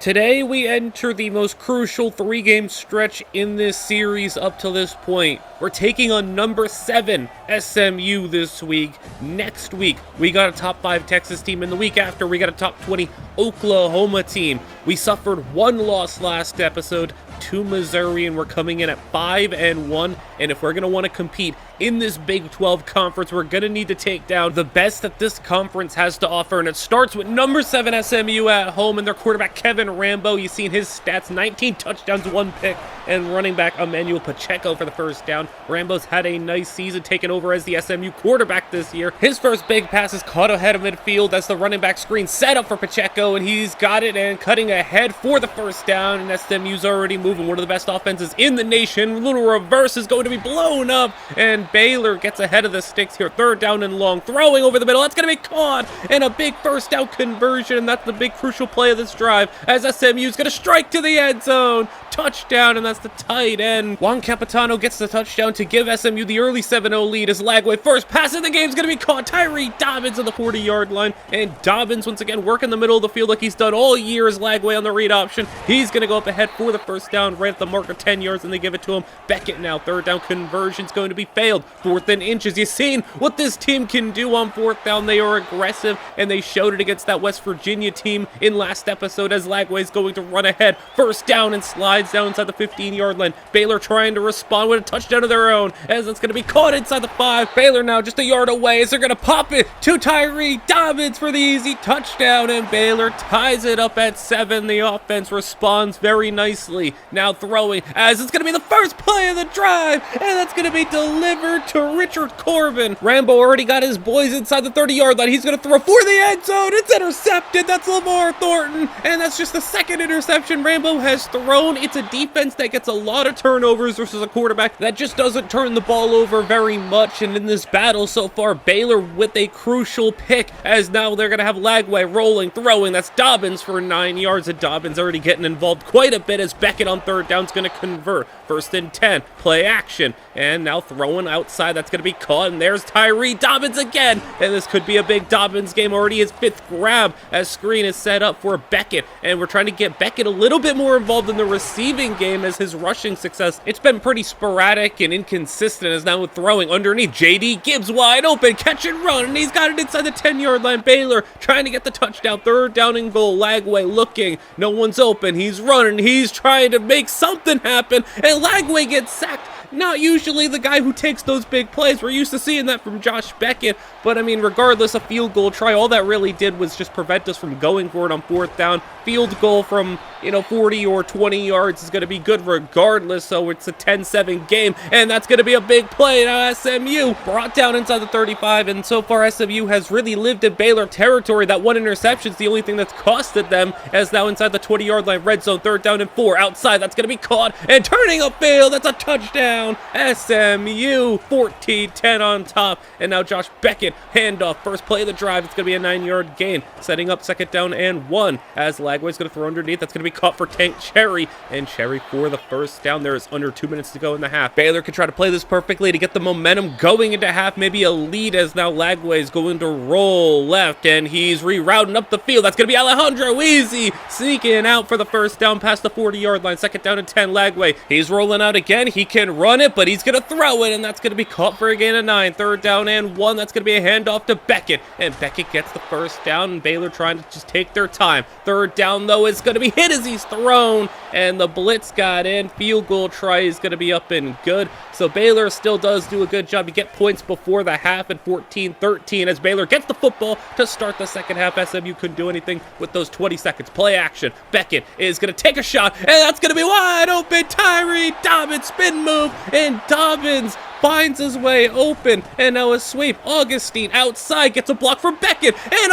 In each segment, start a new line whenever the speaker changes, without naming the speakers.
Today, we enter the most crucial three-game stretch in this series up to this point. We're taking on number 7 SMU this week. Next week, we got a top 5 Texas team, and the week after, we got a top 20 Oklahoma team. We suffered one loss last episode to Missouri, and we're coming in at 5-1, and if we're going to want to compete in this Big 12 conference, we're going to need to take down the best that this conference has to offer, and it starts with number 7 SMU at home and their quarterback Kevin Rambo. You've seen his stats: 19 touchdowns, 1 pick, and running back Emmanuel Pacheco for the first down. Rambo's had a nice season, taking over as the SMU quarterback this year. His first big pass is caught ahead of midfield as the running back screen set up for Pacheco, and he's got it and cutting ahead for the first down, and SMU's already moving. One of the best offenses in the nation. A little reverse is going to be blown up, and Baylor gets ahead of the sticks here. Third down and long, throwing over the middle. That's going to be caught, and a big first down conversion, and that's the big crucial play of this drive as SMU's going to strike to the end zone. Touchdown, and that's the tight end. Juan Capitano gets the touchdown to give SMU the early 7-0 lead as Lagway first pass of the game is going to be caught. Tyree Dobbins on the 40-yard line, and Dobbins once again working the middle of the field like he's done all year as Lagway on the read option. He's going to go up ahead for the first down right at the mark of 10 yards, and they give it to him. Beckett now, third down conversion's going to be failed. 4th and inches. You've seen what this team can do on 4th down. They are aggressive, and they showed it against that West Virginia team in last episode as Lagway's going to run ahead. First down and slides down inside the 15-yard line. Baylor trying to respond with a touchdown of their own as it's going to be caught inside the 5. Baylor now just a yard away as they're going to pop it to Tyree Dobbins for the easy touchdown, and Baylor ties it up at 7. The offense responds very nicely. Now throwing as it's going to be the first play of the drive, and that's going to be delivered to Richard Corbin. Rambo already got his boys inside the 30-yard line. He's going to throw for the end zone. It's intercepted. That's Lamar Thornton, and that's just the second interception Rambo has thrown. It's a defense that gets a lot of turnovers versus a quarterback that just doesn't turn the ball over very much, and in this battle so far, Baylor with a crucial pick as now they're going to have Lagway rolling, throwing. That's Dobbins for 9 yards, and Dobbins already getting involved quite a bit as Beckett on third down is going to convert. 1st and 10, play action, and now throwing outside. That's going to be caught, and there's Tyree Dobbins again, and this could be a big Dobbins game. Already his 5th grab as screen is set up for Beckett, and we're trying to get Beckett a little bit more involved in the receiving game as his rushing success, it's been pretty sporadic and inconsistent as now with throwing underneath. JD Gibbs wide open, catch and run, and he's got it inside the 10-yard line. Baylor trying to get the touchdown. 3rd down and goal. Lagway looking, no one's open, he's running, he's trying to make something happen, and Lagway gets sacked. Not usually the guy who takes those big plays. We're used to seeing that from Josh Beckett, but I mean, regardless, a field goal try, all that really did was just prevent us from going for it on 4th down. Field goal from 40 or 20 yards is going to be good regardless, so it's a 10-7 game, and that's going to be a big play. Now SMU brought down inside the 35, and so far SMU has really lived in Baylor territory. That one interception is the only thing that's costed them, as now inside the 20-yard line, red zone, 3rd down and 4, outside, that's going to be caught, and turning upfield, that's a touchdown. SMU 14-10 on top, and now Josh Beckett, handoff, first play of the drive. It's going to be a 9-yard gain, setting up 2nd down and 1, as Lagway's going to throw underneath. That's going to be caught for Tank Cherry, and Cherry for the first down. There is under 2 minutes to go in the half. Baylor can try to play this perfectly to get the momentum going into half, maybe a lead, as now Lagway's going to roll left, and he's rerouting up the field. That's going to be Alejandro Easy sneaking out for the first down past the 40-yard line. 2nd down and 10. Lagway, he's rolling out again. He can run it, but he's going to throw it, and that's going to be caught for a gain of 9. 3rd down and 1. That's going to be a handoff to Beckett, and Beckett gets the first down, and Baylor trying to just take their time. 3rd down, though, is going to be hit as he's thrown, and the blitz got in. Field goal try is going to be up and good, so Baylor still does do a good job. You get points before the half at 14-13 as Baylor gets the football to start the second half. SMU couldn't do anything with those 20 seconds. Play action. Beckett is going to take a shot, and that's going to be wide open. Tyree Dobbins spin move, and Dobbins finds his way open, and now a sweep. Augustine outside gets a block from Beckett, and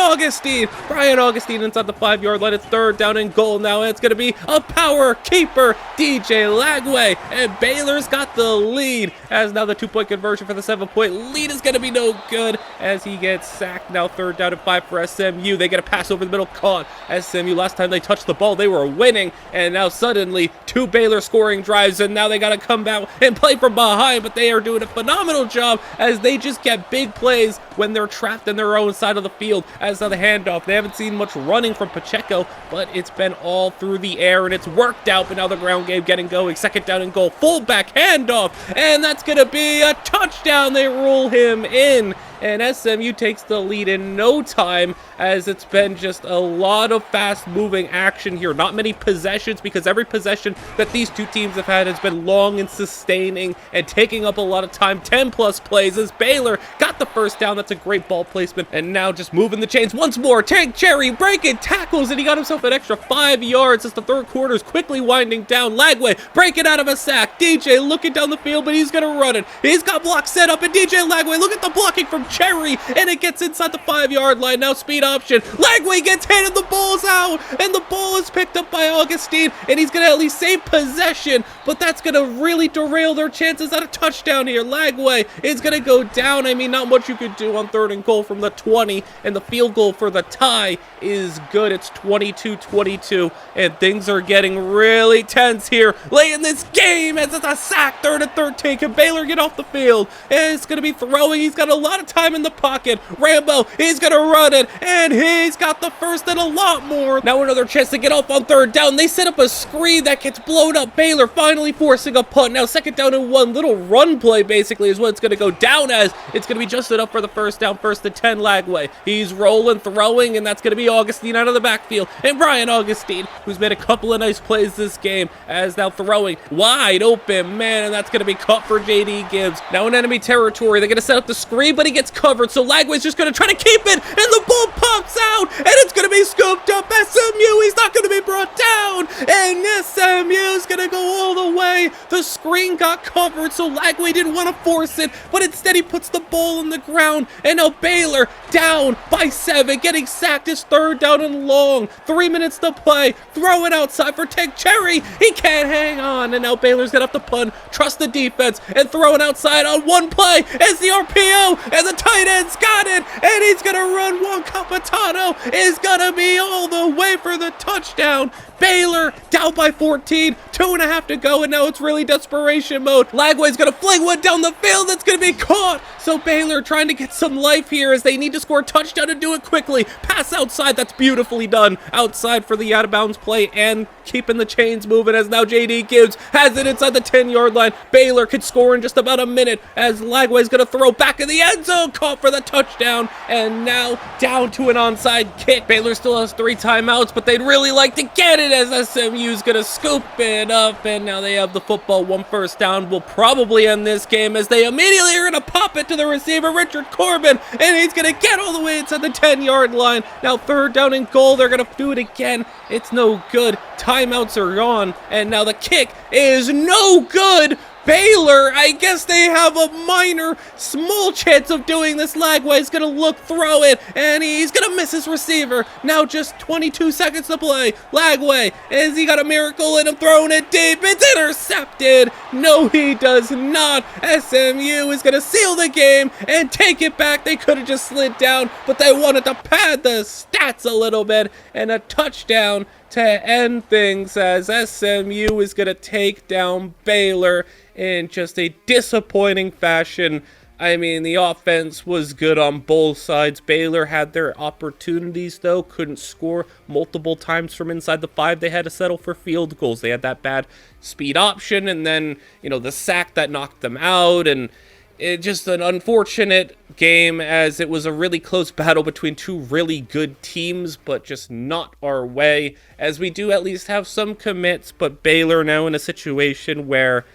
Brian Augustine inside the 5-yard line. It's 3rd down and goal now, and it's going to be a power keeper, DJ Lagway, and Baylor's got the lead, as now the 2-point conversion for the 7-point lead is going to be no good as he gets sacked. Now 3rd down and 5 for SMU. They get a pass over the middle caught. SMU, last time they touched the ball, they were winning, and now suddenly 2 Baylor scoring drives, and now they got to come back and play from behind, but they are doing doing a phenomenal job as they just get big plays when they're trapped in their own side of the field. As now the handoff, they haven't seen much running from Pacheco, but it's been all through the air and it's worked out. But now the ground game getting going. Second down and goal, fullback handoff, and that's gonna be a touchdown. They rule him in, and SMU takes the lead in no time, as it's been just a lot of fast-moving action here. Not many possessions, because every possession that these two teams have had has been long and sustaining and taking up a lot of time. 10-plus plays as Baylor got the first down. That's a great ball placement, and now just moving the chains once more. Tank Cherry breaking tackles, and he got himself an extra 5 yards as the third quarter is quickly winding down. Lagway breaking out of a sack. DJ looking down the field, but he's going to run it. He's got blocks set up, and DJ Lagway, look at the blocking from Cherry, and it gets inside the 5-yard line. Now speed option. Lagway gets hit, and the ball's out, and the ball is picked up by Augustine, and he's going to at least save possession, but that's going to really derail their chances at a touchdown here. Lagway is going to go down. I mean, not much you could do on third and goal from the 20, and the field goal for the tie is good. It's 22-22, and things are getting really tense here late in this game as it's a sack. 3rd and 13. Can Baylor get off the field? And it's going to be throwing. He's got a lot of time in the pocket. Rambo, he's going to run it, and he's got the first and a lot more. Now another chance to get off on 3rd down. They set up a screen that gets blown up. Baylor finally forcing a punt. Now 2nd down and 1. Little run play basically is what it's going to go down as. It's going to be just enough for the first down. 1st and 10. Lagway. He's rolling, throwing, and that's going to be Augustine out of the backfield. And Brian Augustine, who's made a couple of nice plays this game, as now throwing wide open, man, and that's going to be caught for JD Gibbs. Now in enemy territory, they're going to set up the screen, but he gets covered, so Lagway's just going to try to keep it, and the ball pops out, and it's going to be scooped up. SMU, he's not going to be brought down, and SMU's going to go all the way. The screen got covered, so Lagway didn't want to force it, but instead he puts the ball on the ground, and now Baylor down by 7, getting sacked. His 3rd down and long. 3 minutes to play. Throw it outside for Tank Cherry. He can't hang on, and now Baylor's going to have to punt, trust the defense, and throw it outside on one play as the RPO, and the tight end's got it, and he's going to run. Juan Capitano is going to be all the way for the touchdown. Baylor down by 14, 2.5 to go, and now it's really desperation mode. Lagway's going to fling one down the field. That's going to be caught. So Baylor trying to get some life here as they need to score a touchdown and do it quickly. Pass outside. That's beautifully done. Outside for the out-of-bounds play and keeping the chains moving as now JD Gibbs has it inside the 10-yard line. Baylor could score in just about a minute as Lagway's going to throw back in the end zone. Caught for the touchdown, and now down to an onside kick. Baylor still has 3 timeouts, but they'd really like to get it as SMU's going to scoop it up, and now they have the football. 1 first down will probably end this game as they immediately are going to pop it to the receiver, Richard Corbin, and he's going to get all the way inside the 10-yard line. Now 3rd down and goal. They're going to do it again. It's no good. Timeouts are gone, and now the kick is no good. Baylor, I guess they have a minor, small chance of doing this. Lagway's going to look, throw it, and he's going to miss his receiver. Now just 22 seconds to play. Lagway, has he got a miracle in him, throwing it deep? It's intercepted. No, he does not. SMU is going to seal the game and take it back. They could have just slid down, but they wanted to pad the stats a little bit, and a touchdown to end things as SMU is going to take down Baylor in just a disappointing fashion. I mean, the offense was good on both sides. Baylor had their opportunities, though, couldn't score multiple times from inside the 5. They had to settle for field goals. They had that bad speed option, and then, the sack that knocked them out, and it just an unfortunate game as it was a really close battle between 2 really good teams, but just not our way, as we do at least have some commits. But Baylor now in a situation where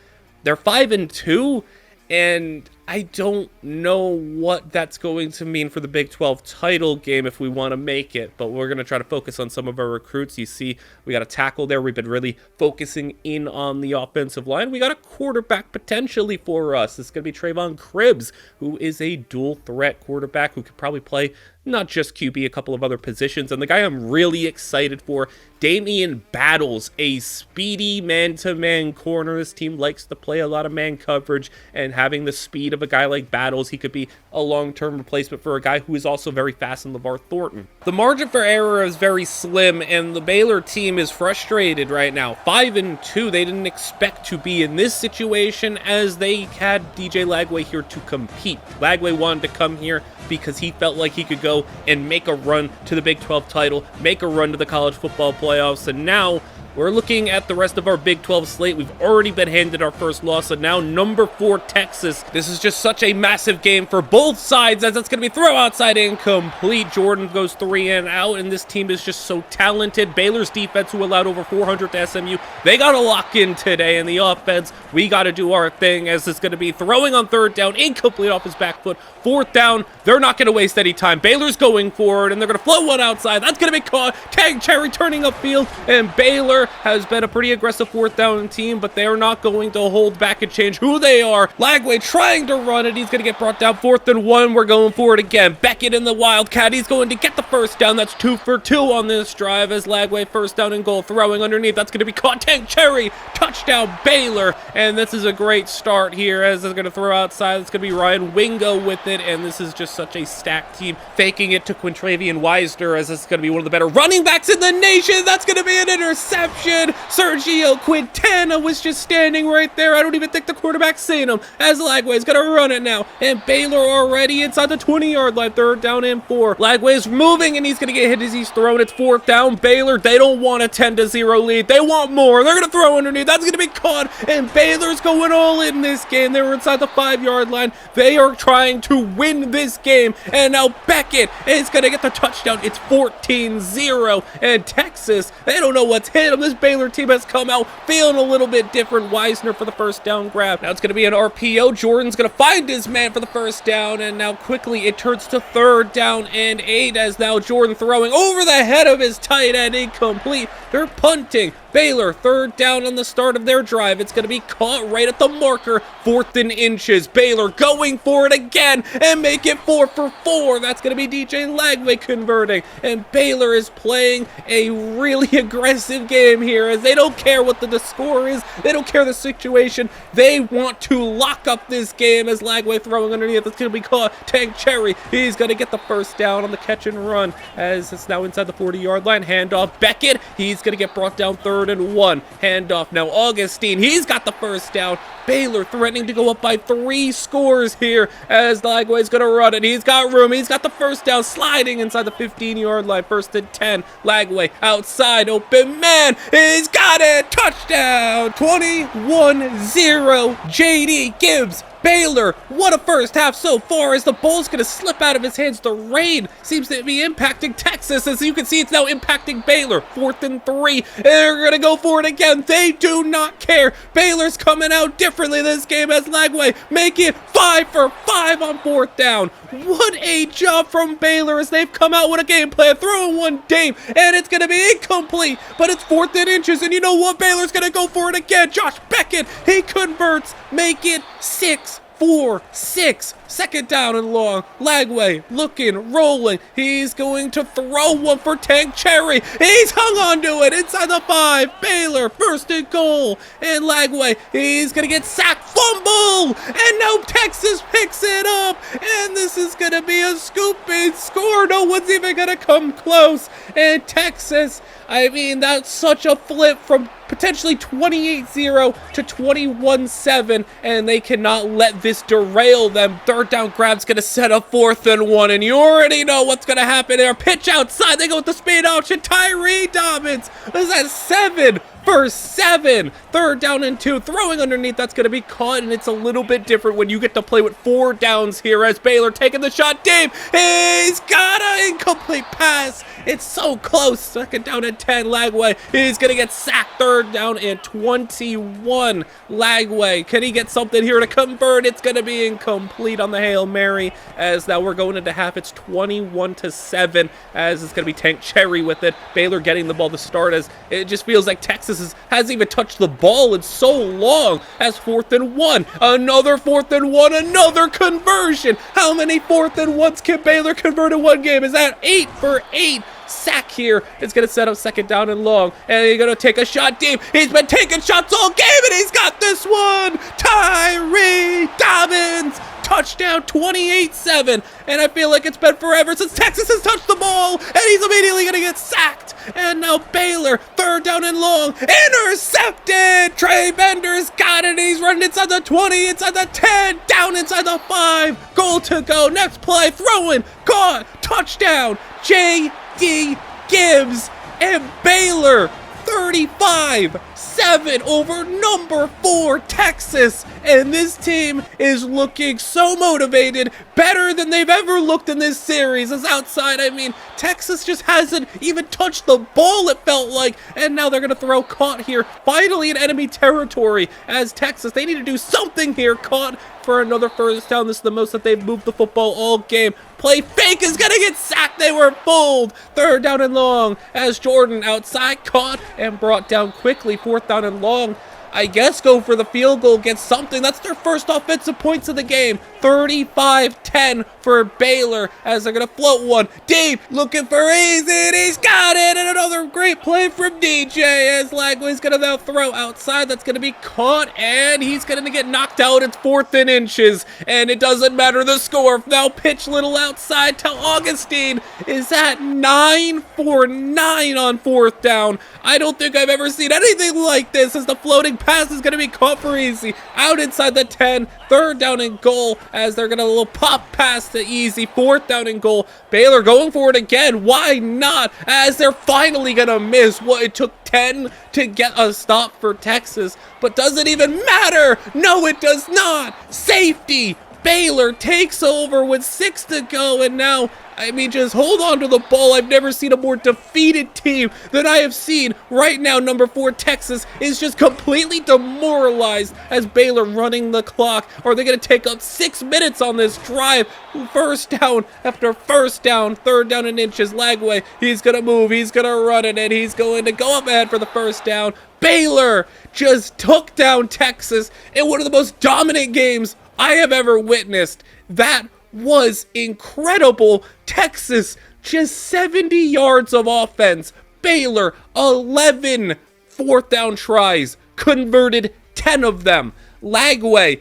they're 5-2, and I don't know what that's going to mean for the Big 12 title game if we want to make it, but we're going to try to focus on some of our recruits. You see, we got a tackle there. We've been really focusing in on the offensive line. We got a quarterback potentially for us. It's going to be Trayvon Cribbs, who is a dual threat quarterback who could probably play not just QB, a couple of other positions. And the guy I'm really excited for, Damian Battles, a speedy man-to-man corner. This team likes to play a lot of man coverage, and having the speed of a guy like Battles, he could be a long-term replacement for a guy who is also very fast in LeVar Thornton. The margin for error is very slim, and the Baylor team is frustrated right now. 5-2, they didn't expect to be in this situation as they had DJ Lagway here to compete. Lagway wanted to come here because he felt like he could go and make a run to the Big 12 title, make a run to the college football playoffs, and now we're looking at the rest of our Big 12 slate. We've already been handed our first loss, and now number 4 Texas. This is just such a massive game for both sides as it's going to be throw outside incomplete. Jordan goes 3 and out, and this team is just so talented. Baylor's defense, who allowed over 400 to SMU, they got to lock in today. In the offense, we got to do our thing as it's going to be throwing on 3rd down, incomplete off his back foot. 4th down, they're not going to waste any time. Baylor's going forward, and they're going to float one outside. That's going to be caught. Tang Cherry turning upfield, and Baylor has been a pretty aggressive 4th down team, but they are not going to hold back and change who they are. Lagway trying to run it. He's going to get brought down. 4th and 1. We're going for it again. Beckett in the Wildcat. He's going to get the first down. That's 2 for 2 on this drive as Lagway 1st down and goal. Throwing underneath. That's going to be caught. Tang Cherry. Touchdown Baylor. And this is a great start here as they're going to throw outside. It's going to be Ryan Wingo with it. And this is just such a stacked team. Faking it to Quintravian Wisner as this is going to be one of the better running backs in the nation. That's going to be an interception. Sergio Quintana was just standing right there. I don't even think the quarterback's seen him as Lagway's going to run it now. And Baylor already inside the 20-yard line. 3rd down and 4. Lagway's moving and he's going to get hit as he's thrown. It's 4th down. Baylor, they don't want a 10-0 lead. They want more. They're going to throw underneath. That's going to be caught. And Baylor's going all in this game. They were inside the 5-yard line. They are trying to win this game. And now Beckett is going to get the touchdown. It's 14-0. And Texas, they don't know what's hit them. This Baylor team has come out feeling a little bit different. Wisner for the 1st down grab. Now it's going to be an RPO. Jordan's going to find his man for the 1st down. And now quickly it turns to 3rd down and 8 as now Jordan throwing over the head of his tight end, incomplete. They're punting. Baylor 3rd down on the start of their drive. It's going to be caught right at the marker. 4th and inches. Baylor going for it again and make it 4 for 4. That's going to be DJ Lagway converting. And Baylor is playing a really aggressive game here as they don't care what the score is. They don't care the situation. They want to lock up this game as Lagway throwing underneath. It's going to be caught. Tang Cherry. He's going to get the 1st down on the catch and run as it's now inside the 40-yard line. Handoff. Beckett. He's going to get brought down 3rd and 1. Handoff now. Augustine. He's got the 1st down. Baylor threatening to go up by 3 scores here as Lagway's going to run it. He's got room. He's got the 1st down, sliding inside the 15-yard line. 1st and 10. Lagway outside. Open man. He's got it. Touchdown. 21-0. JD Gibbs. Baylor, what a first half so far as the ball's going to slip out of his hands. The rain seems to be impacting Texas. As you can see, it's now impacting Baylor. 4th and 3. They're going to go for it again. They do not care. Baylor's coming out differently this game as Lagway make it 5 for 5 on 4th down. What a job from Baylor as they've come out with a game plan, throwing one Dame, and it's going to be incomplete, but it's 4th and inches, and you know what? Baylor's going to go for it again. Josh Beckett, he converts, make it 6 for 6. 2nd down and long. Lagway looking, rolling. He's going to throw one for Tang Cherry. He's hung on to it inside the 5. Baylor, 1st and goal. And Lagway, he's going to get sacked. Fumble! And now Texas picks it up. And this is going to be a scooping score. No one's even going to come close. And Texas, I mean, that's such a flip from potentially 28-0 to 21-7, and they cannot let this derail them. 3rd down grab's going to set up 4th and 1, and you already know what's going to happen there. Pitch outside, they go with the speed option. Tyree Dobbins is at 7 for 7. 3rd down and 2. Throwing underneath, that's going to be caught, and it's a little bit different when you get to play with 4 downs here as Baylor taking the shot. Dave, he's got an incomplete pass. It's so close. 2nd down and and 10. Lagway, he's going to get sacked. 3rd down and 21. Lagway, can he get something here to convert? It's going to be incomplete on the Hail Mary, as now we're going into half. It's 21-7, as it's going to be Tank Cherry with it. Baylor getting the ball to start, as it just feels like Texas hasn't even touched the ball in so long. As 4th and 1, another 4th and 1, another conversion. How many 4th and 1s can Baylor convert in one game? Is that 8 for 8? Sack here. It's going to set up 2nd down and long, and he's going to take a shot deep. He's been taking shots all game, and he's got this one. Tyree Dobbins, touchdown, 28-7, and I feel like it's been forever since Texas has touched the ball, and he's immediately going to get sacked. And now Baylor, 3rd down and long, intercepted. Trey Bender's got it. He's running inside the 20, inside the 10, down inside the 5. Goal to go. Next play, throwing, caught, touchdown. J.D. Gibbs, and Baylor 35-7 over number 4 Texas, and this team is looking so motivated, better than they've ever looked in this series. As outside, I mean, Texas just hasn't even touched the ball, it felt like, and now they're going to throw caught here, finally in enemy territory. As Texas, they need to do something here. Caught for another 1st down. This is the most that they've moved the football all game. Play fake is going to get sacked. They were fooled. 3rd down and long, as Jordan outside, caught and brought down quickly. 4th down and long. I guess go for the field goal, get something. That's their first offensive points of the game. 35-10 for Baylor, as they're going to float one deep, looking for Easy, and he's got it. And another great play from DJ, as Lagway's going to now throw outside. That's going to be caught, and he's going to get knocked out. It's 4th and inches, and it doesn't matter the score. Now pitch little outside to Augustine. Is that 9 for 9 on 4th down? I don't think I've ever seen anything like this, as the floating pass is going to be caught for Easy. Out inside the 10, 3rd down and goal, as they're going to little pop pass to Easy. 4th down and goal. Baylor going for it again. Why not? As they're finally going to miss. What, it took 10 to get a stop for Texas, but does it even matter? No, it does not. Safety. Baylor takes over with 6 to go, and now, I mean, just hold on to the ball. I've never seen a more defeated team than I have seen right now. Number 4 Texas is just completely demoralized, as Baylor running the clock. Are they going to take up 6 minutes on this drive? 1st down after 1st down, 3rd down and inches. Lagway, he's going to move, he's going to run it, and he's going to go up ahead for the 1st down. Baylor just took down Texas in one of the most dominant games I have ever witnessed. That was incredible. Texas, just 70 yards of offense. Baylor, 11 4th down tries, converted 10 of them. Lagway,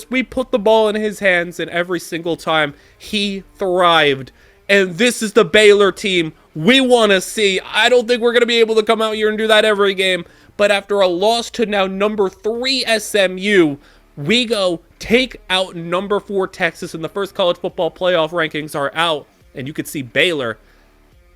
we put the ball in his hands, and every single time he thrived. And this is the Baylor team we want to see. I don't think we're going to be able to come out here and do that every game, but after a loss to now number 3 SMU, we go take out number 4 Texas, and the first college football playoff rankings are out, and you can see Baylor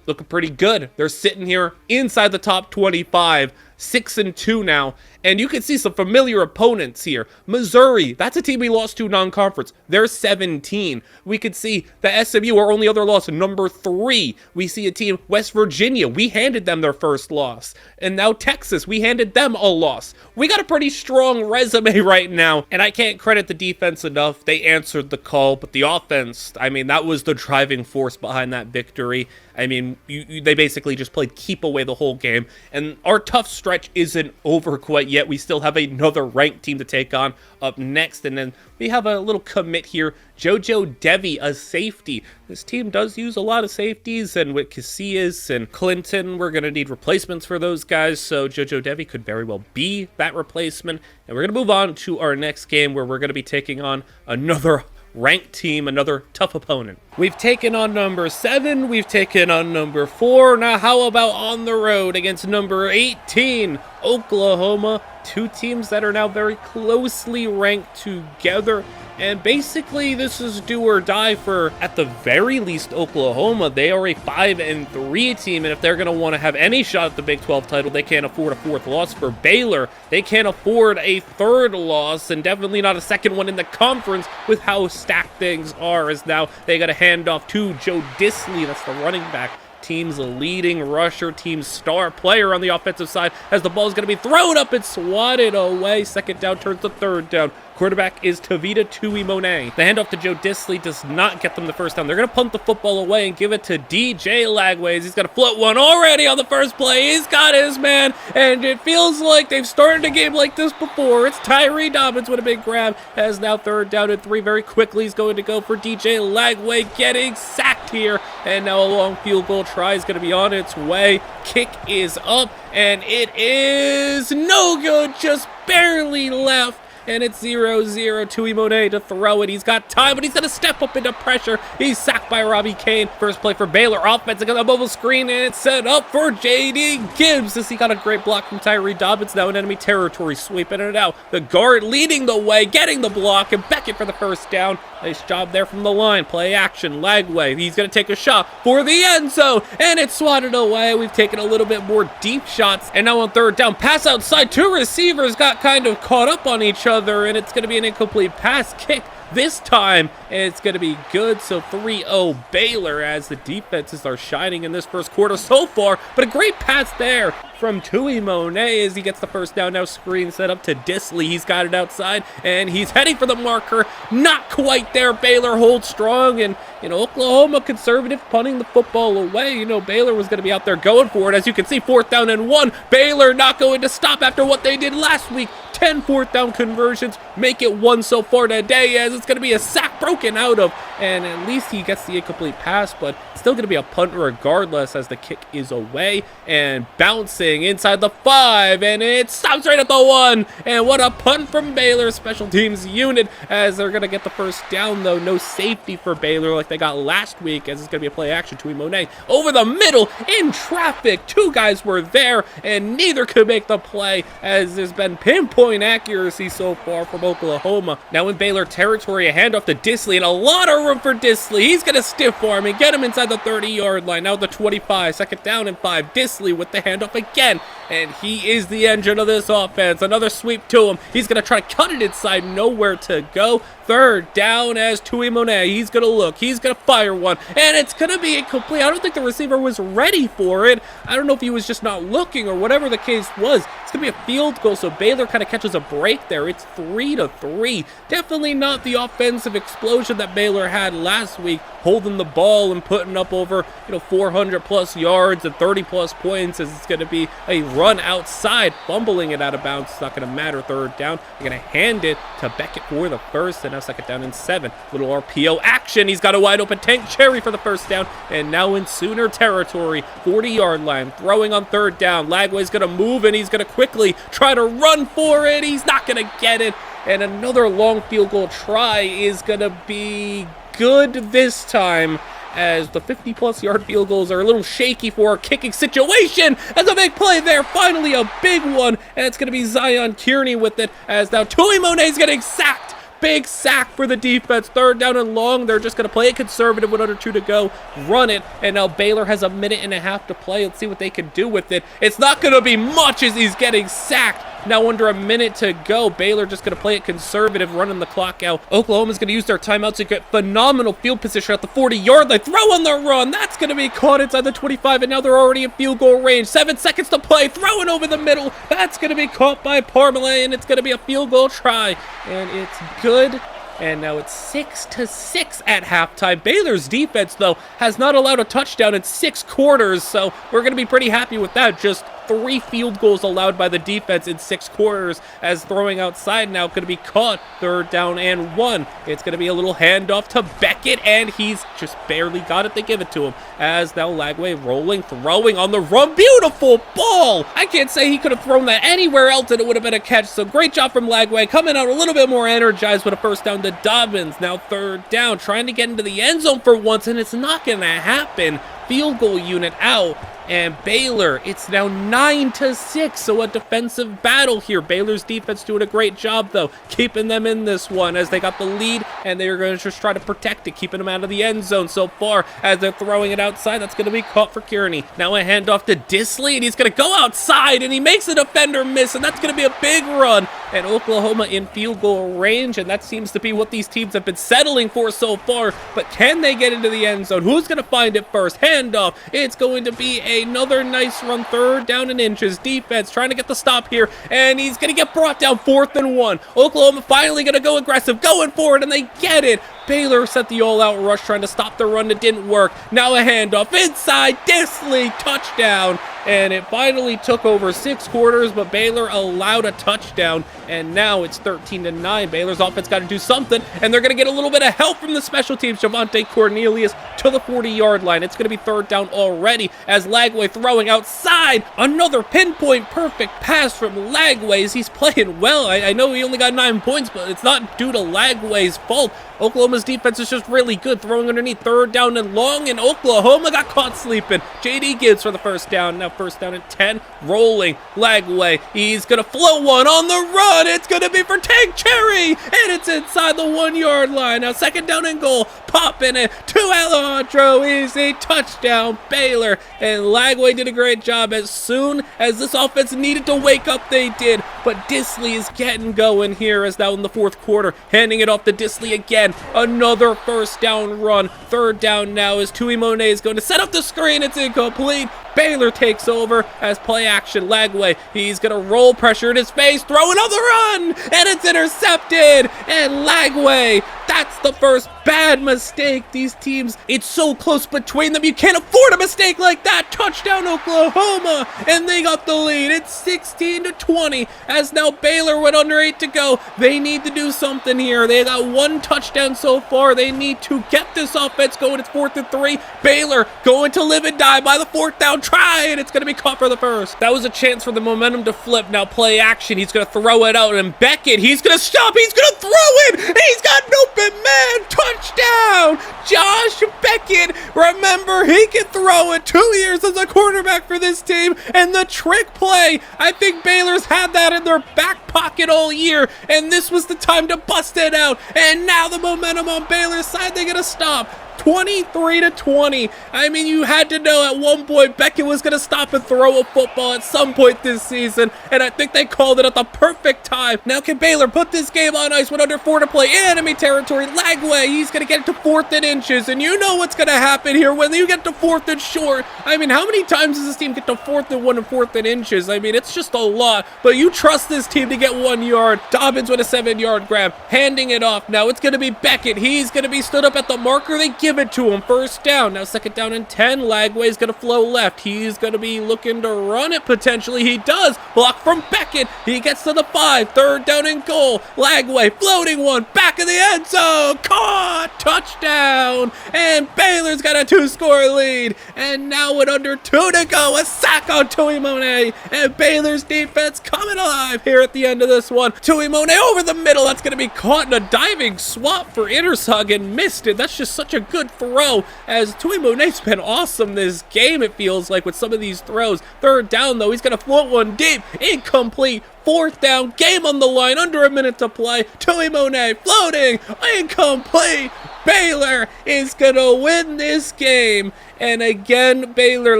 looking pretty good. They're sitting here inside the top 25, 6-2 now, and you can see some familiar opponents here. Missouri, that's a team we lost to non-conference. They're 17. We could see the SMU, our only other loss, number 3. We see a team, West Virginia. We handed them their first loss. And now Texas, we handed them a loss. We got a pretty strong resume right now, and I can't credit the defense enough. They answered the call, but the offense, I mean, that was the driving force behind that victory. I mean, they basically just played keep away the whole game, and our tough stretch isn't over quite yet. We still have another ranked team to take on up next, and then we have a little commit here, JoJo Devi, a safety. This team does use a lot of safeties, and with Casillas and Clinton, we're going to need replacements for those guys, so JoJo Devi could very well be that replacement. And we're going to move on to our next game, where we're going to be taking on another ranked team, another tough opponent. We've taken on number 7, we've taken on number 4. Now how about on the road against number 18, Oklahoma? 2 teams that are now very closely ranked together, and basically this is do or die for, at the very least, Oklahoma. They are a 5-3 team, and if they're going to want to have any shot at the Big 12 title, they can't afford a 4th loss. For Baylor, they can't afford a 3rd loss, and definitely not a 2nd one in the conference with how stacked things are, as now they got to hand off to Joe Disley, that's the running back, team's leading rusher, team's star player on the offensive side, as the ball is going to be thrown up and swatted away. Second down turns to third down. Quarterback is Tavita Tuimone. The handoff to Joe Disley does not get them the first down. They're going to punt the football away and give it to DJ Lagway. He's going to float one already on the first play. He's got his man, and it feels like they've started a game like this before. It's Tyree Dobbins with a big grab. Has now third down and 3 very quickly. He's going to go for DJ Lagway, getting sacked here, and now a long field goal try is going to be on its way. Kick is up, and it is no good, just barely left. And it's 0-0. Tuimone to throw it. He's got time, but he's going to step up into pressure. He's sacked by Robbie Kane. First play for Baylor. Offense against a mobile screen, and it's set up for J.D. Gibbs. He got a great block from Tyree Dobbins. Now in enemy territory, sweeping it out. The guard leading the way, getting the block, and Beckett for the first down. Nice job there from the line. Play action. Lagway. He's going to take a shot for the end zone, and it's swatted away. We've taken a little bit more deep shots, and now on third down, pass outside. 2 receivers got kind of caught up on each other, and it's going to be an incomplete pass. Kick this time, and it's going to be good. So 3-0 Baylor, as the defenses are shining in this first quarter so far. But a great pass there from Tuimone as he gets the first down. Now screen set up to Disley. He's got it outside, and he's heading for the marker. Not quite there. Baylor holds strong, and Oklahoma conservative punting the football away. Baylor was going to be out there going for it. As you can see, 4th down and 1. Baylor not going to stop after what they did last week. 10 4th down conversions, make it 1 so far today, as it's going to be a sack broken out of, and at least he gets the incomplete pass, but still going to be a punt regardless, as the kick is away and bouncing inside the 5, and it stops right at the 1, and what a punt from Baylor special teams unit, as they're going to get the first down, though. No safety for Baylor like they got last week, as it's going to be a play action. Tuimone over the middle in traffic. 2 guys were there, and neither could make the play, as there's been pinpoint accuracy so far from Oklahoma. Now in Baylor territory, a handoff to Disley, and a lot of room for Disley. He's going to stiff arm and get him inside the 30-yard line. Now the 25, 2nd down and 5. Disley with the handoff again, and he is the engine of this offense. Another sweep to him. He's going to try to cut it inside, nowhere to go. 3rd down as Tuimone. He's going to look. He's going to fire one, and it's going to be incomplete. I don't think the receiver was ready for it. I don't know if he was just not looking or whatever the case was. It's going to be a field goal, so Baylor kind of catches a break there. It's 3-3. Definitely not the offensive explosion that Baylor had last week, holding the ball and putting up over 400-plus yards and 30-plus points, as it's going to be a run outside, fumbling it out of bounds. It's not going to matter. 3rd down. They're going to hand it to Beckett for the first, and now 2nd down and 7. Little RPO action. He's got a wide open Tank Cherry for the first down, and now in Sooner territory, 40-yard line, throwing on 3rd down. Lagway's going to move, and he's going to quickly try to run for it. He's not going to get it, and another long field goal try is going to be good this time, as the 50-plus yard field goals are a little shaky for a kicking situation. As a big play there, finally a big one, and it's going to be Zion Kearney with it, as now Tuimone is getting sacked. Big sack for the defense. 3rd down and long. They're just going to play it conservative with under 2 to go. Run it. And now Baylor has a minute and a half to play. Let's see what they can do with it. It's not going to be much, as he's getting sacked. Now under a minute to go. Baylor just going to play it conservative, running the clock out. Oklahoma's going to use their timeouts to get phenomenal field position at the 40-yard line. Throw on the run. That's going to be caught inside the 25, and now they're already in field goal range. 7 seconds to play. Throwing over the middle. That's going to be caught by Parmalee, and it's going to be a field goal try. And it's good. And now it's 6-6 at halftime. Baylor's defense, though, has not allowed a touchdown in 6 quarters, so we're going to be pretty happy with that. Just 3 field goals allowed by the defense in 6 quarters, as throwing outside now going to be caught. 3rd down and 1. It's going to be a little handoff to Beckett, and he's just barely got it. They give it to him, as now Lagway rolling, throwing on the run. Beautiful ball. I can't say he could have thrown that anywhere else and it would have been a catch, so great job from Lagway, coming out a little bit more energized with a first down to Dobbins. Now 3rd down, trying to get into the end zone for once, and it's not going to happen. Field goal unit out, And Baylor, it's now 9-6, so a defensive battle here. Baylor's defense doing a great job, though, keeping them in this one as they got the lead, and they're going to just try to protect it, keeping them out of the end zone so far as they're throwing it outside. That's going to be caught for Kearney. Now a handoff to Dissly, and he's going to go outside, and he makes the defender miss, and that's going to be a big run. And Oklahoma in field goal range, and that seems to be what these teams have been settling for so far. But can they get into the end zone? Who's going to find it first? Handoff. It's going to be another nice run, 3rd down and inches. Defense trying to get the stop here, and he's going to get brought down 4th and 1. Oklahoma finally going to go aggressive, going for it, and they get it. Baylor set the all-out rush trying to stop the run. It didn't work. Now a handoff inside. Dissly, touchdown. And it finally took over 6 quarters, but Baylor allowed a touchdown, and now it's 13-9. Baylor's offense got to do something, and they're going to get a little bit of help from the special teams. Javante Cornelius to the 40-yard line. It's going to be 3rd down already as Lagway throwing outside. Another pinpoint perfect pass from Lagway as he's playing well. I know he only got 9 points, but it's not due to Lagway's fault. Oklahoma's defense is just really good, throwing underneath, 3rd down and long, and Oklahoma got caught sleeping. J.D. Gibbs for the 1st down. Now 1st down and 10, rolling. Lagway, he's going to float one on the run. It's going to be for Tank Cherry, and it's inside the 1-yard line. Now 2nd down and goal, popping it to Alejandro. Easy touchdown, Baylor. And Lagway did a great job. As soon as this offense needed to wake up, they did. But Dissly is getting going here as now in the 4th quarter, handing it off to Dissly again. Another 1st down run. 3rd down now as Tui Monet is going to set up the screen. It's incomplete. Baylor takes over as play action. Lagway, he's going to roll, pressure in his face, throw another run, and it's intercepted. And Lagway, that's the first bad mistake. These teams, it's so close between them. You can't afford a mistake like that. Touchdown Oklahoma, and they got the lead. It's 16-20 as now Baylor went under 8 to go. They need to do something here. They got 1 touchdown so far. They need to get this offense going. It's 4th and 3. Baylor going to live and die by the 4th down try, and it's going to be caught for the 1st. That was a chance for the momentum to flip. Now play action. He's going to throw it out, and Beckett, he's going to stop. He's going to throw it. He's got an open man. Touchdown. Josh Beckett. Remember, he can throw it. 2 years as a quarterback for this team, and the trick play, I think Baylor's had that in their back pocket all year, and this was the time to bust it out. And now the momentum on Baylor's side, they're going to stop. 23-20. I mean, you had to know at one point Beckett was going to stop and throw a football at some point this season, and I think they called it at the perfect time. Now can Baylor put this game on ice with under 4 to play? Enemy territory. Lagway, he's going to get it to 4th and inches, and you know what's going to happen here when you get to 4th and short. I mean, how many times does this team get to 4th and 1 and 4th and inches? I mean, it's just a lot, but you trust this team to get 1 yard. Dobbins with a 7-yard grab, handing it off. Now it's going to be Beckett. He's going to be stood up at the marker. They give it to him. 1st down. Now 2nd down and 10. Lagway's going to flow left. He's going to be looking to run it potentially. He does. Block from Beckett. He gets to the 5. 3rd down and goal. Lagway floating one. Back of the end zone. Caught. Touchdown. And Baylor's got a 2-score lead. And now with under 2 to go, a sack on Tui Monet. And Baylor's defense coming alive here at the end of this one. Tui Monet over the middle. That's going to be caught in a diving swap for Intersug and missed it. That's just such a good throw, as Tui Monet's been awesome this game, it feels like, with some of these throws. 3rd down, though. He's going to float one deep. Incomplete. 4th down. Game on the line. Under a minute to play. Tui Monet floating. Incomplete. Baylor is going to win this game. And again, Baylor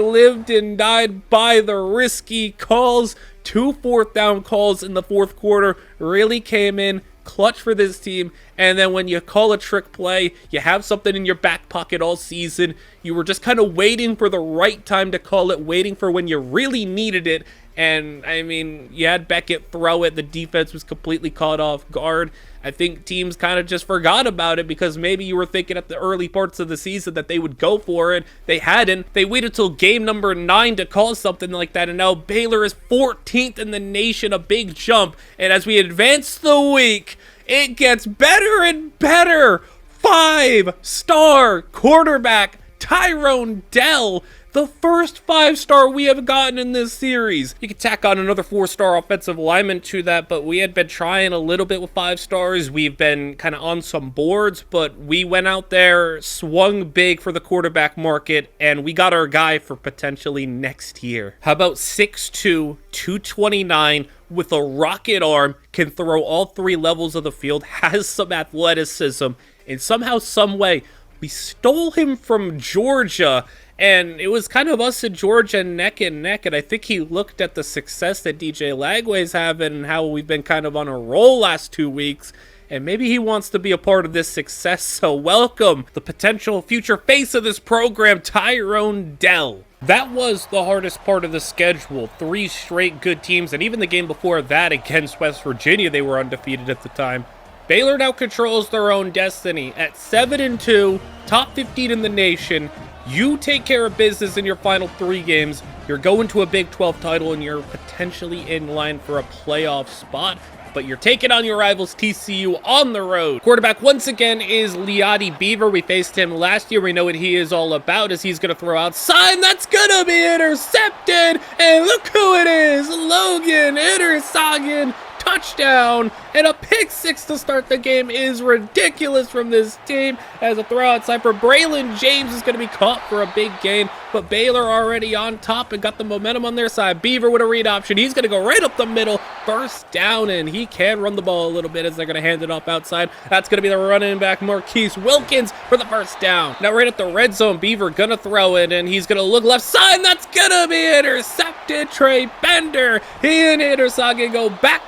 lived and died by the risky calls. 2 4th down calls in the 4th quarter really came in clutch for this team. And then when you call a trick play, you have something in your back pocket all season. You were just kind of waiting for the right time to call it, waiting for when you really needed it. And I mean, you had Beckett throw it. The defense was completely caught off guard. I think teams kind of just forgot about it because maybe you were thinking at the early parts of the season that they would go for it. They hadn't. They waited till game number 9 to call something like that, and now Baylor is 14th in the nation, a big jump. And as we advance the week, it gets better and better. 5-star quarterback Tyrone Dell. The first 5-star we have gotten in this series. You could tack on another 4-star offensive lineman to that, but we had been trying a little bit with 5 stars. We've been kind of on some boards, but we went out there, swung big for the quarterback market, and we got our guy for potentially next year. How about 6'2", 229, with a rocket arm, can throw all 3 levels of the field, has some athleticism, and somehow, some way, we stole him from Georgia. And it was kind of us and Georgia neck and neck, and I think he looked at the success that DJ Lagway's having and how we've been kind of on a roll last 2 weeks, and maybe he wants to be a part of this success. So welcome the potential future face of this program, Tyrone Dell. That was the hardest part of the schedule. 3 straight good teams, and even the game before that against West Virginia, they were undefeated at the time. Baylor now controls their own destiny at 7-2, top 15 in the nation. You take care of business in your final 3 games, you're going to a Big 12 title, and you're potentially in line for a playoff spot, but you're taking on your rivals TCU on the road. Quarterback once again is Liati Beaver. We faced him last year. We know what he is all about, as he's going to throw outside. That's going to be intercepted, and look who it is, Logan Intersagen. Touchdown, and a pick 6 to start the game is ridiculous from this team, as a throw outside for Braylon James is going to be caught for a big gain, but Baylor already on top and got the momentum on their side. Beaver with a read option. He's going to go right up the middle, first down, and he can run the ball a little bit as they're going to hand it off outside. That's going to be the running back, Marquise Wilkins, for the first down. Now right at the red zone, Beaver going to throw it, and he's going to look left side, and that's going to be intercepted. Trey Bender, he and Intersagen go back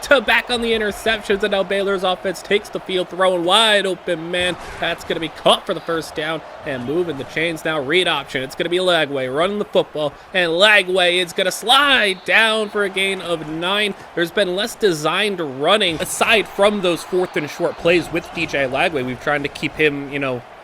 on the interceptions, and now Baylor's offense takes the field, throwing wide open man. That's going to be caught for the first down, and moving the chains now. Read option. It's going to be Lagway running the football, and Lagway is going to slide down for a gain of 9. There's been less designed running aside from those 4th and short plays with DJ Lagway. We've tried to keep him,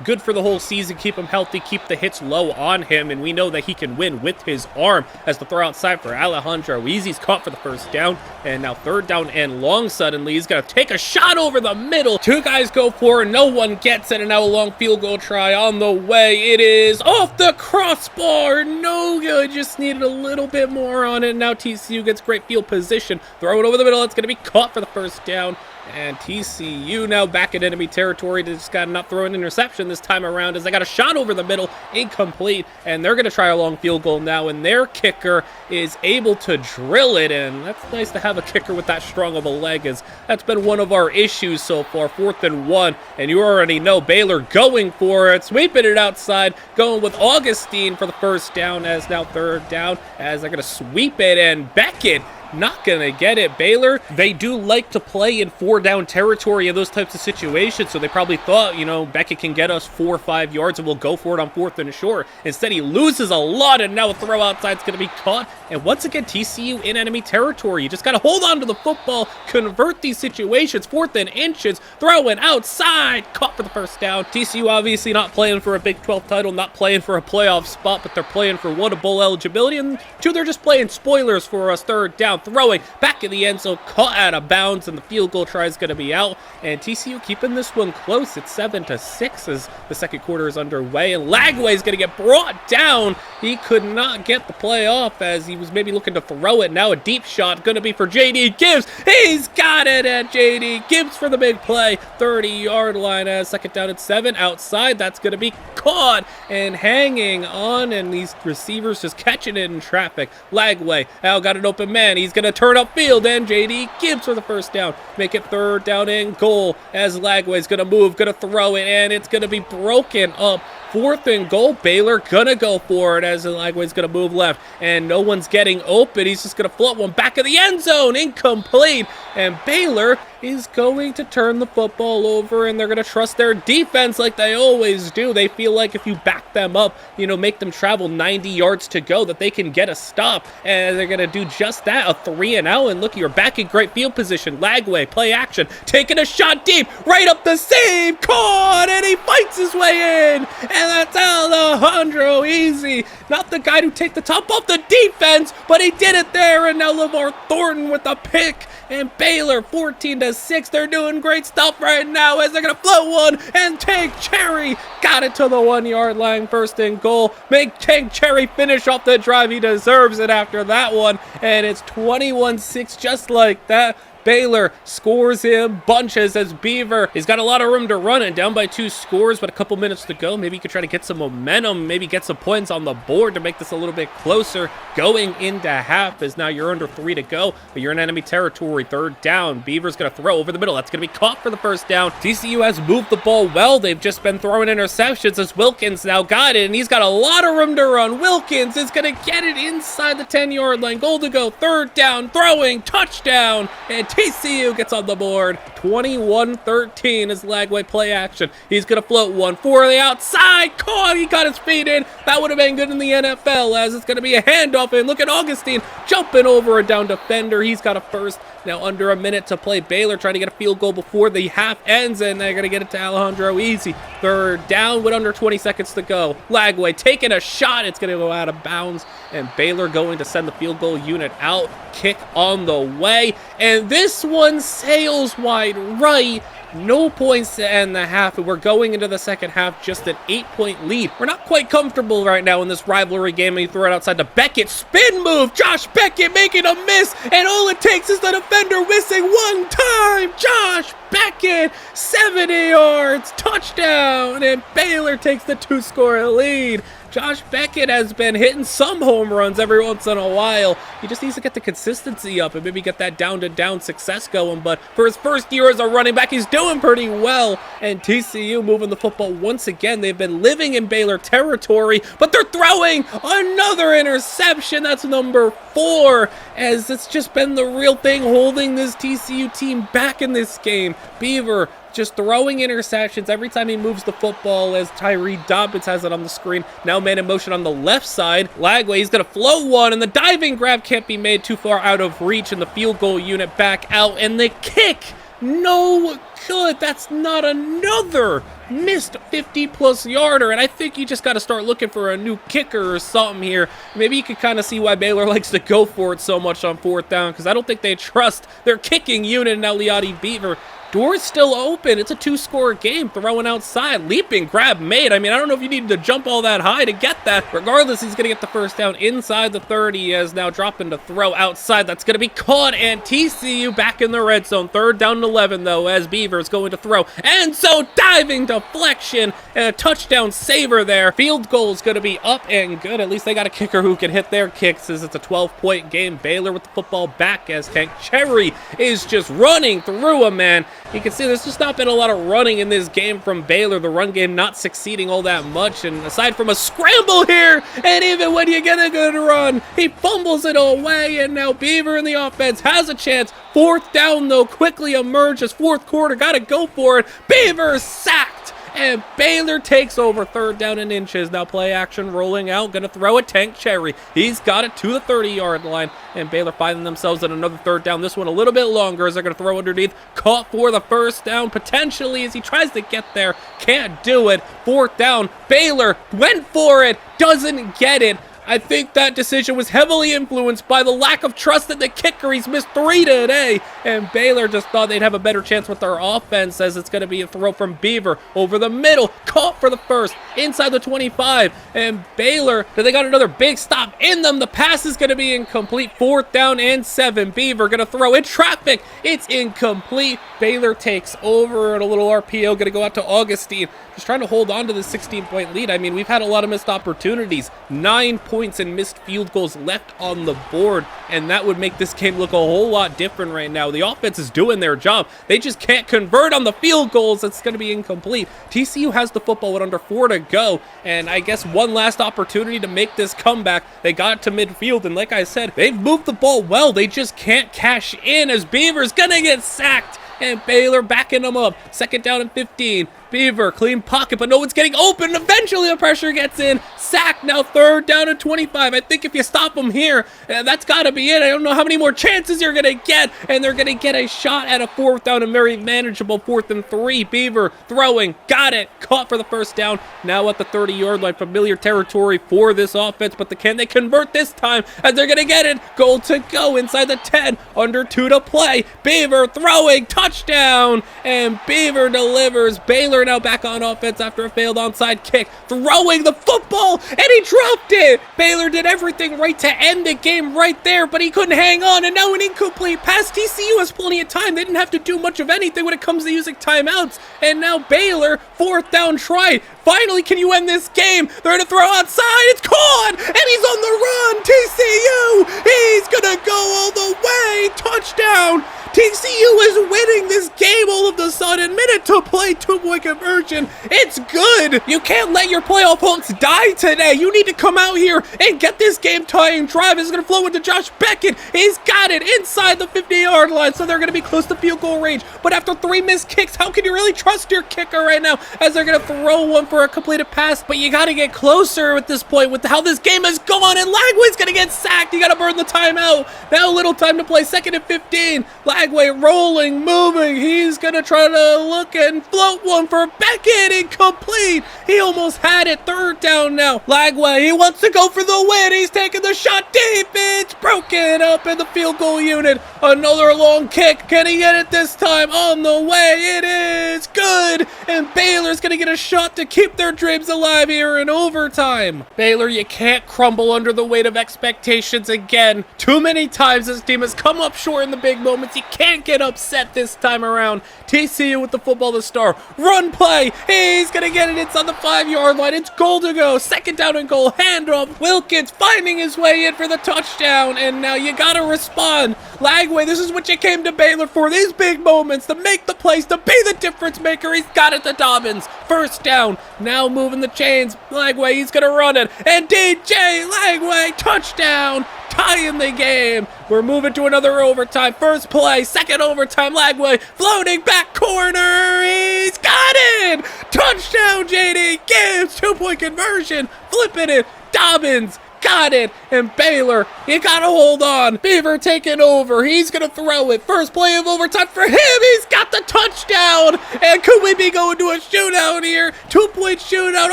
good for the whole season, keep him healthy, keep the hits low on him, and we know that he can win with his arm, as the throw outside for Alejandro Weezy's caught for the first down, and now 3rd down and long. Suddenly he's going to take a shot over the middle. 2 guys go for it, no one gets it, and now a long field goal try on the way. It is off the crossbar, no good, just needed a little bit more on it. Now TCU gets great field position, throw it over the middle, it's going to be caught for the first down. And TCU now back in enemy territory. They just got to not throw an interception this time around, as they got a shot over the middle, incomplete, and they're going to try a long field goal now, and their kicker is able to drill it, and that's nice to have a kicker with that strong of a leg, as that's been one of our issues so far. 4th and 1, and you already know Baylor going for it, sweeping it outside, going with Augustine for the first down, as now 3rd down, as they're going to sweep it, and Beckett not gonna get it. Baylor, they do like to play in 4-down territory in those types of situations, so they probably thought, Beckett can get us 4 or 5 yards and we'll go for it on 4th and short. Instead, he loses a lot, and now a throw outside is gonna be caught. And once again, TCU in enemy territory. You just gotta hold on to the football, convert these situations. 4th and inches, throwing outside, caught for the first down. TCU obviously not playing for a Big 12 title, not playing for a playoff spot, but they're playing for 1, a bowl eligibility, and 2, they're just playing spoilers for us. 3rd down, throwing back in the end zone, caught out of bounds, and the field goal try is going to be out, and TCU keeping this one close. It's 7-6 as the second quarter is underway, and Lagway is going to get brought down. He could not get the play off, as he was maybe looking to throw it. Now a deep shot going to be for JD Gibbs. He's got it at JD Gibbs for the big play. 30-yard line, as 2nd down and 7 outside. That's going to be caught and hanging on, and these receivers just catching it in traffic. Lagway now got an open man. He's going to turn upfield, and JD Gibbs for the first down. Make it 3rd down and goal, as Lagway's going to move, going to throw it, and it's going to be broken up. 4th and goal. Baylor gonna go for it, as Lagway's gonna move left, and no one's getting open. He's just gonna float one back of the end zone, incomplete, and Baylor is going to turn the football over, and they're going to trust their defense like they always do. They feel like if you back them up, make them travel 90 yards to go, that they can get a stop, and they're going to do just that. A 3-and-out, and look, you're back in great field position. Lagway, play action, taking a shot deep, right up the seam, caught, and he fights his way in, and that's Alejandro Easy. Not the guy to take the top off the defense, but he did it there, and now LeVar Thornton with the pick, and Baylor 14-6. They're doing great stuff right now as they're going to float one, and Tank Cherry got it to the 1-yard line, first and goal. Make Tank Cherry finish off the drive. He deserves it after that one, and it's 21-6 just like that. Baylor scores in bunches as Beaver, he's got a lot of room to run and down by 2 scores, but a couple minutes to go. Maybe you could try to get some momentum, maybe get some points on the board to make this a little bit closer going into half, as now you're under 3 to go, but you're in enemy territory. Third down, Beaver's going to throw over the middle. That's going to be caught for the first down. TCU has moved the ball well. They've just been throwing interceptions as Wilkins now got it, and he's got a lot of room to run. Wilkins is going to get it inside the 10-yard line. Goal to go. Third down, throwing, touchdown, and TCU gets on the board. 21-13 is Lagway play action. He's going to float one for the outside. Caught. He got his feet in. That would have been good in the NFL, as it's going to be a handoff. And look at Augustine jumping over a down defender. He's got a first. Now under a minute to play. Baylor trying to get a field goal before the half ends, and they're going to get it to Alejandro easy. Third down with under 20 seconds to go. Lagway taking a shot. It's going to go out of bounds, and Baylor going to send the field goal unit out. Kick on the way, and this one sails wide right. No points to end the half, and we're going into the second half just an 8-point lead. We're not quite comfortable right now in this rivalry game, and you throw it outside to Beckett. Spin move, Josh Beckett making a miss, and all it takes is the defender missing one time. Josh Beckett, 70 yards, touchdown, and Baylor takes the 2-score lead. Josh Beckett has been hitting some home runs every once in a while. He just needs to get the consistency up and maybe get that down-to-down success going. But for his first year as a running back, he's doing pretty well. And TCU moving the football once again. They've been living in Baylor territory, but they're throwing another interception. That's number 4, as it's just been the real thing holding this TCU team back in this game. Beaver just throwing interceptions every time he moves the football, as Tyree Dobbins has it on the screen. Now man in motion on the left side. Lagway, he's going to float one, and the diving grab can't be made, too far out of reach, and the field goal unit back out, and the kick, no good. That's not another missed 50-plus yarder, and I think you just got to start looking for a new kicker or something here. Maybe you can kind of see why Baylor likes to go for it so much on fourth down, because I don't think they trust their kicking unit. Now Liati Beaver, door's still open. It's a 2-score game. Throwing outside. Leaping grab made. I mean, I don't know if you needed to jump all that high to get that. Regardless, he's going to get the first down inside the 30. He is now dropping to throw outside. That's going to be caught, and TCU back in the red zone. Third down and 11, though, as Beaver's going to throw. And so diving deflection and a touchdown saver there. Field goal is going to be up and good. At least they got a kicker who can hit their kicks, as it's a 12-point game. Baylor with the football back, as Tank Cherry is just running through a man. You can see there's just not been a lot of running in this game from Baylor. The run game not succeeding all that much, and aside from a scramble here, and even when you get a good run, he fumbles it away, and now Beaver in the offense has a chance. Fourth down, though, quickly emerges. Fourth quarter, got to go for it. Beaver sacked, and Baylor takes over. Third down and inches. Now play action rolling out. Going to throw a Tank Cherry. He's got it to the 30-yard line, and Baylor finding themselves at another third down. This one a little bit longer, as they're going to throw underneath. Caught for the first down, potentially, as he tries to get there. Can't do it. Fourth down. Baylor went for it. Doesn't get it. I think that decision was heavily influenced by the lack of trust in the kicker. He's missed 3 today, and Baylor just thought they'd have a better chance with their offense, as it's going to be a throw from Beaver over the middle. Caught for the first, inside the 25, and Baylor, they got another big stop in them. The pass is going to be incomplete. Fourth down and 7. Beaver going to throw in traffic. It's incomplete. Baylor takes over, and a little RPO going to go out to Augustine. Just trying to hold on to the 16-point lead. I mean, we've had a lot of missed opportunities. 9 points and missed field goals left on the board, and that would make this game look a whole lot different right now. The offense is doing their job. They just can't convert on the field goals. It's going to be incomplete. TCU has the football with under 4 to go, and I guess one last opportunity to make this comeback. They got it to midfield, and like I said, they've moved the ball well. They just can't cash in, as Beaver's going to get sacked. And Baylor backing them up. Second down and 15. Beaver, clean pocket, but no one's getting open. Eventually the pressure gets in. Sack, now 3rd down and 25. I think if you stop them here, that's got to be it. I don't know how many more chances you're going to get, and they're going to get a shot at a 4th down, a very manageable 4th and 3. Beaver throwing, got it, caught for the 1st down. Now at the 30-yard line, familiar territory for this offense, but can they convert this time as they're going to get it? Goal to go inside the 10, under 2 to play. Beaver throwing, touchdown, and Beaver delivers. Baylor now back on offense after a failed onside kick, throwing the football, and he dropped it. Baylor did everything right to end the game right there, but he couldn't hang on, and now an incomplete pass. TCU has plenty of time. They didn't have to do much of anything when it comes to using timeouts, and now Baylor, 4th down try. Finally, can you end this game? They're going to throw outside. It's caught, and he's on the run. TCU, he's going to go all the way. Touchdown. TCU is winning this game all of a sudden. Minute to play, 2-point conversion. It's good. You can't let your playoff hopes die today. You need to come out here and get this game tying drive. It's going to flow into Josh Beckett. He's got it inside the 50-yard line, so they're going to be close to field goal range. But after 3 missed kicks, how can you really trust your kicker right now as they're going to throw one for a completed pass? But you got to get closer at this point with how this game has gone, and Lagway's going to get sacked. You got to burn the timeout. Now little time to play, 2nd and 15. Lagway rolling, moving. He's going to try to look and float one for Beckett. Incomplete. He almost had it. 3rd down now. Lagway, he wants to go for the win. He's taking the shot deep. It's broken up in the field goal unit. Another long kick. Can he get it this time? On the way. It is good. And Baylor's going to get a shot to keep their dreams alive here in overtime. Baylor, you can't crumble under the weight of expectations again. Too many times this team has come up short in the big moments. You can't get upset this time around. TCU with the football to start. Run play. He's going to get it. It's on the 5-yard line. It's goal to go. 2nd down and goal. Handoff. Wilkins finding his way in for the touchdown. And now you got to respond. Lagway, this is what you came to Baylor for. These big moments to make the plays, to be the difference maker. He's got it to Dobbins. 1st down. Now moving the chains. Lagway, he's going to run it. And DJ Lagway, touchdown. Tying the game. We're moving to another overtime. 1st play, 2nd overtime. Lagway floating back corner. He's got it. Touchdown, JD Gibbs. 2-point conversion. Flipping it. Dobbins got it. And Baylor, you got to hold on. Beaver taking over. He's going to throw it. 1st play of overtime for him. He's got the touchdown. And could we be going to a shootout here? 2-point shootout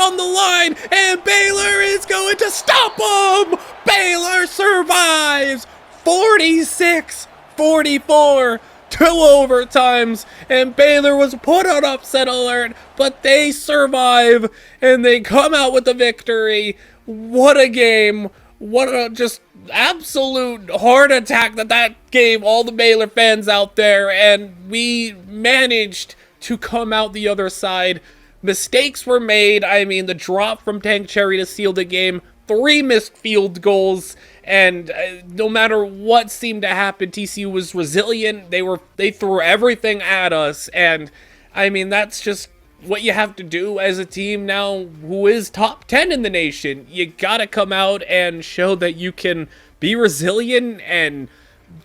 on the line. And Baylor is going to stop him. Baylor survives. 46-44. 2 overtimes, and Baylor was put on upset alert, but they survive, and they come out with the victory. What a game. What a just absolute heart attack that gave all the Baylor fans out there, and we managed to come out the other side. Mistakes were made. I mean, the drop from Tank Cherry to seal the game, 3 missed field goals, and no matter what seemed to happen, TCU was resilient. They threw everything at us, and I mean, that's just what you have to do as a team now who is top 10 in the nation. You gotta come out and show that you can be resilient and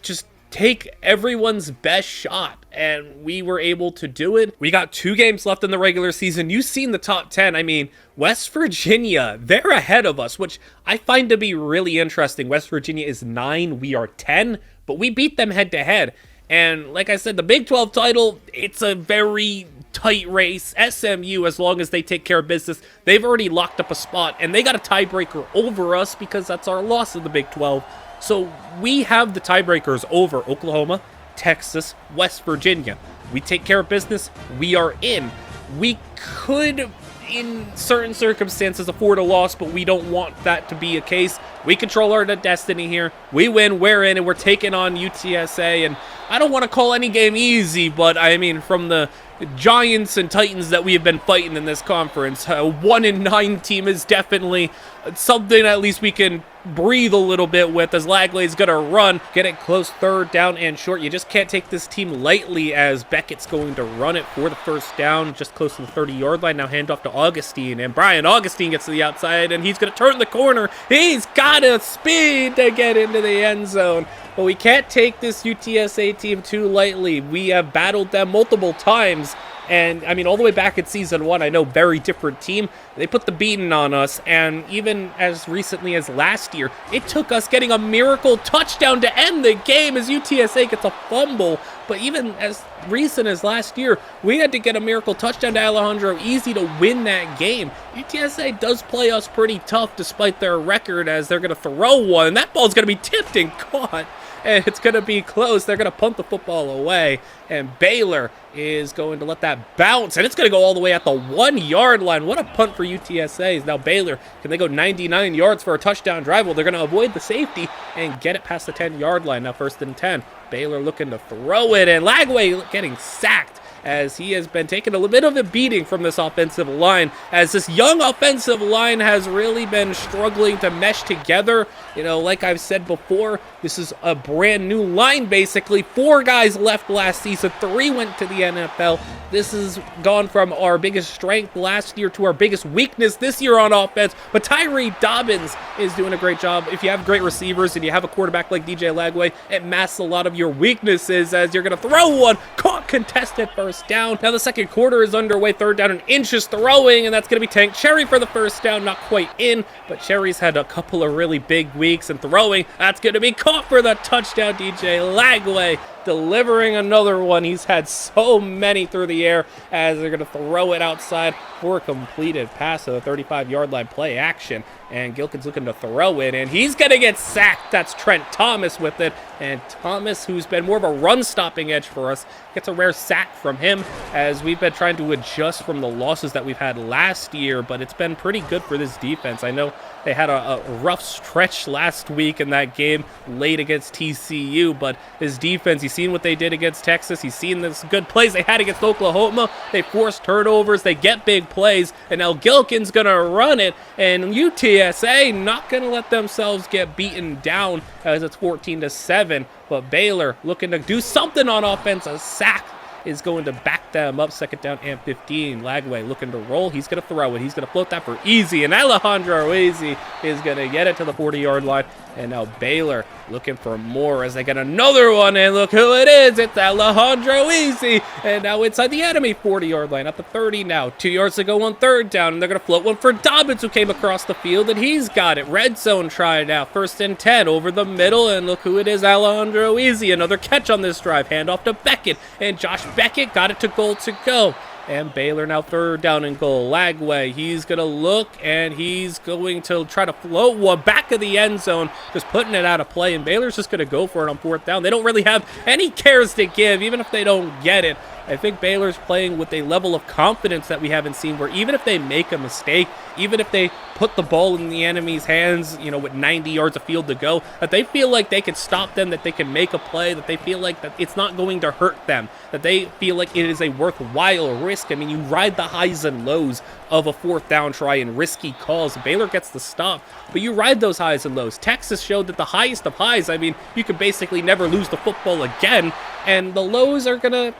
just take everyone's best shot, and we were able to do it. We got 2 games left in the regular season. You've seen the top 10. I mean, West Virginia, they're ahead of us, which I find to be really interesting. West Virginia is 9, we are 10, but we beat them head to head. And like I said, the Big 12 title, it's a very tight race. SMU, as long as they take care of business, they've already locked up a spot, and they got a tiebreaker over us because that's our loss in the Big 12. So we have the tiebreakers over Oklahoma, Texas, West Virginia. We take care of business, we are in. We could, in certain circumstances, afford a loss, but we don't want that to be a case. We control our destiny here. We win, we're in, and we're taking on UTSA. And I don't want to call any game easy, but I mean, from the Giants and Titans that we have been fighting in this conference, a 1-9 team is definitely something at least we can breathe a little bit with, as Lagway's gonna run, get it close, 3rd down and short. You just can't take this team lightly, as Beckett's going to run it for the 1st down, just close to the 30-yard line. Now handoff to Augustine, and Brian Augustine gets to the outside, and he's gonna turn the corner. He's got a speed to get into the end zone. But we can't take this UTSA team too lightly. We have battled them multiple times, And, I mean, all the way back in Season 1, I know, very different team. They put the beating on us, and even as recently as last year, it took us getting a miracle touchdown to end the game as UTSA gets a fumble. But even as recent as last year, we had to get a miracle touchdown to Alejandro Easy to win that game. UTSA does play us pretty tough despite their record, as they're going to throw one, and that ball's going to be tipped and caught. And it's going to be close. They're going to punt the football away. And Baylor is going to let that bounce. And it's going to go all the way at the 1-yard line. What a punt for UTSA. Now Baylor, can they go 99 yards for a touchdown drive? Well, they're going to avoid the safety and get it past the 10-yard line. Now 1st and 10. Baylor looking to throw it. And Lagway getting sacked, as he has been taking a little bit of a beating from this offensive line, as this young offensive line has really been struggling to mesh together. You know, like I've said before, this is a brand new line, basically. 4 guys left last season, 3 went to the NFL. This has gone from our biggest strength last year to our biggest weakness this year on offense. But Tyree Dobbins is doing a great job. If you have great receivers and you have a quarterback like DJ Lagway, it masks a lot of your weaknesses, as you're going to throw one, caught, contested, first down. Now the second quarter is underway, 3rd down and inches, throwing, and that's going to be Tank Cherry for the first down. Not quite in, but Cherry's had a couple of really big weeks, and throwing, that's going to be caught for the touchdown. DJ Lagway delivering another one. He's had so many through the air, as they're going to throw it outside for a completed pass to the 35-yard line, play action. And Gilkin's looking to throw it, and he's going to get sacked. That's Trent Thomas with it. And Thomas, who's been more of a run-stopping edge for us, gets a rare sack from him, as we've been trying to adjust from the losses that we've had last year. But it's been pretty good for this defense. I know they had a rough stretch last week in that game late against TCU, but his defense, you've seen what they did against Texas. You've seen this good plays they had against Oklahoma. They forced turnovers. They get big plays, and now Gilkin's going to run it, and UTSA not going to let themselves get beaten down, as it's 14-7. But Baylor looking to do something on offense. A sack is going to back them up. 2nd down and 15. Lagway looking to roll. He's going to throw it. He's going to float that for Easy, and Alejandro Easy is going to get it to the 40-yard line. And now Baylor looking for more, as they get another one, and look who it is. It's Alejandro Easy, and now inside the enemy 40-yard line at the 30 now. 2 yards to go on 3rd down, and they're going to float one for Dobbins, who came across the field, and he's got it. Red zone try now. 1st and 10 over the middle, and look who it is, Alejandro Easy. Another catch on this drive. Handoff to Beckett, and Josh Beckett got it to goal to go. And Baylor now 3rd down and goal. Lagway, he's going to look, and he's going to try to float one back of the end zone, just putting it out of play. And Baylor's just going to go for it on 4th down. They don't really have any cares to give, even if they don't get it. I think Baylor's playing with a level of confidence that we haven't seen, where even if they make a mistake, even if they put the ball in the enemy's hands, you know, with 90 yards of field to go, that they feel like they can stop them, that they can make a play, that they feel like that it's not going to hurt them, that they feel like it is a worthwhile risk. I mean, you ride the highs and lows of a 4th down try and risky calls. Baylor gets the stop, but you ride those highs and lows. Texas showed that the highest of highs, I mean, you could basically never lose the football again, and the lows are going to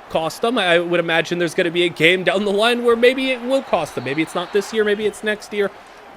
cost them. I would imagine there's going to be a game down the line where maybe it will cost them. Maybe it's not this year, maybe it's next year.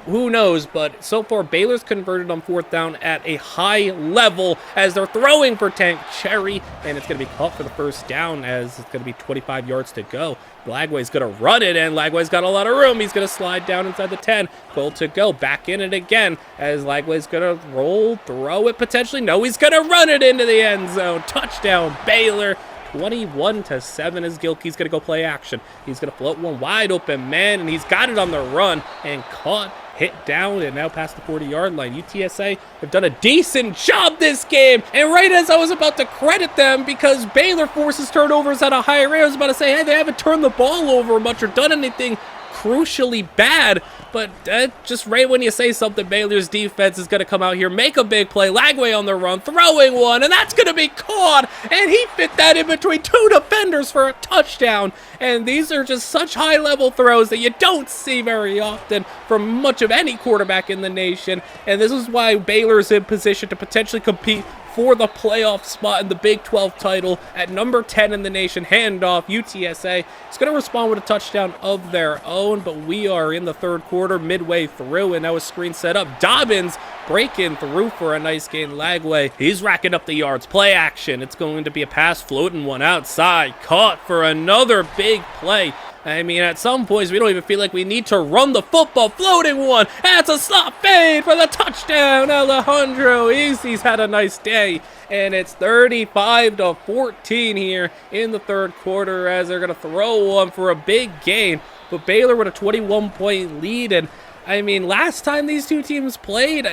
Who knows? But so far, Baylor's converted on 4th down at a high level, as they're throwing for Tank Cherry, and it's going to be caught for the first down, as it's going to be 25 yards to go. Lagway's going to run it, and Lagway's got a lot of room. He's going to slide down inside the 10. Goal to go. Back in it again, as Lagway's going to roll, throw it potentially. No, he's going to run it into the end zone. Touchdown, Baylor. 21-7 as Gilkey's going to go play action. He's going to float one wide open man, and he's got it on the run and caught, hit down, and now past the 40-yard line. UTSA have done a decent job this game, and right as I was about to credit them, because Baylor forces turnovers at a higher rate, I was about to say, hey, they haven't turned the ball over much or done anything crucially bad, but just right when you say something, Baylor's defense is going to come out here, make a big play. Lagway on the run, throwing one, and that's going to be caught, and he fit that in between 2 defenders for a touchdown. And these are just such high-level throws that you don't see very often from much of any quarterback in the nation, and this is why Baylor's in position to potentially compete for the playoff spot in the Big 12 title at number 10 in the nation. Handoff, UTSA is going to respond with a touchdown of their own, but we are in the third quarter, midway through, and now a screen set up. Dobbins breaking through for a nice gain. Lagway, he's racking up the yards. Play action. It's going to be a pass, floating one outside. Caught for another big play. I mean, at some points, we don't even feel like we need to run the football. Floating one. That's a slot fade for the touchdown. Alejandro Easy's had a nice day. And it's 35-14 here in the third quarter as they're going to throw one for a big gain. But Baylor with a 21-point lead. And, I mean, last time these two teams played,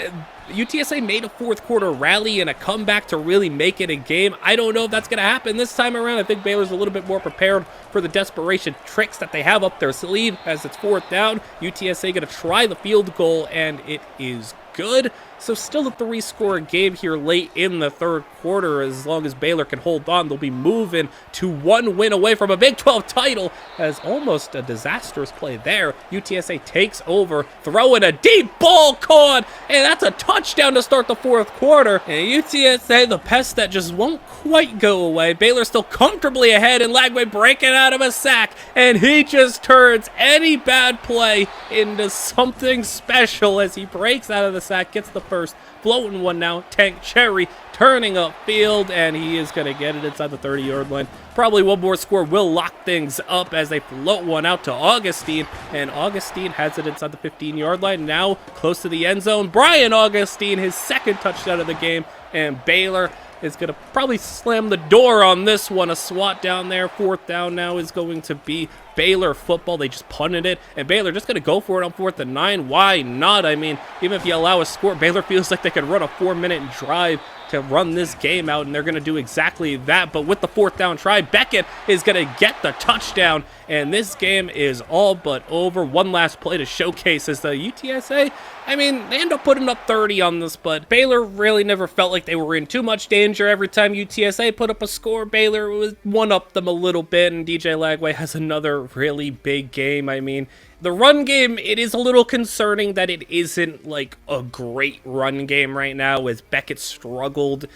UTSA made a fourth quarter rally and a comeback to really make it a game. I don't know if that's going to happen this time around. I think Baylor's a little bit more prepared for the desperation tricks that they have up their sleeve as it's fourth down. UTSA going to try the field goal, and it is good. So still a 3-score game here late in the third quarter. As long as Baylor can hold on, they'll be moving to one win away from a Big 12 title. As almost a disastrous play there. UTSA takes over, throwing a deep ball caught, and that's a touchdown to start the fourth quarter. And UTSA, the pest that just won't quite go away. Baylor still comfortably ahead, and Lagway breaking out of a sack, and he just turns any bad play into something special as he breaks out of the sack, gets the first, floating one now. Tank Cherry turning upfield, and he is going to get it inside the 30-yard line. Probably one more score will lock things up as they float one out to Augustine, and Augustine has it inside the 15-yard line, now close to the end zone. Brian Augustine, his second touchdown of the game, and Baylor is going to probably slam the door on this one. A swat down there. Fourth down now is going to be Baylor football. They just punted it, and Baylor just going to go for it on 4th and 9. Why not? I mean, even if you allow a score, Baylor feels like they could run a 4-minute drive to run this game out, and they're going to do exactly that. But with the fourth down try, Beckett is going to get the touchdown, and this game is all but over. One last play to showcase as the UTSA, I mean, they end up putting up 30 on this, but Baylor really never felt like they were in too much danger. Every time UTSA put up a score, Baylor was one-up them a little bit, and DJ Lagway has another really big game. I mean, the run game, it is a little concerning that it isn't like a great run game right now, as Beckett struggled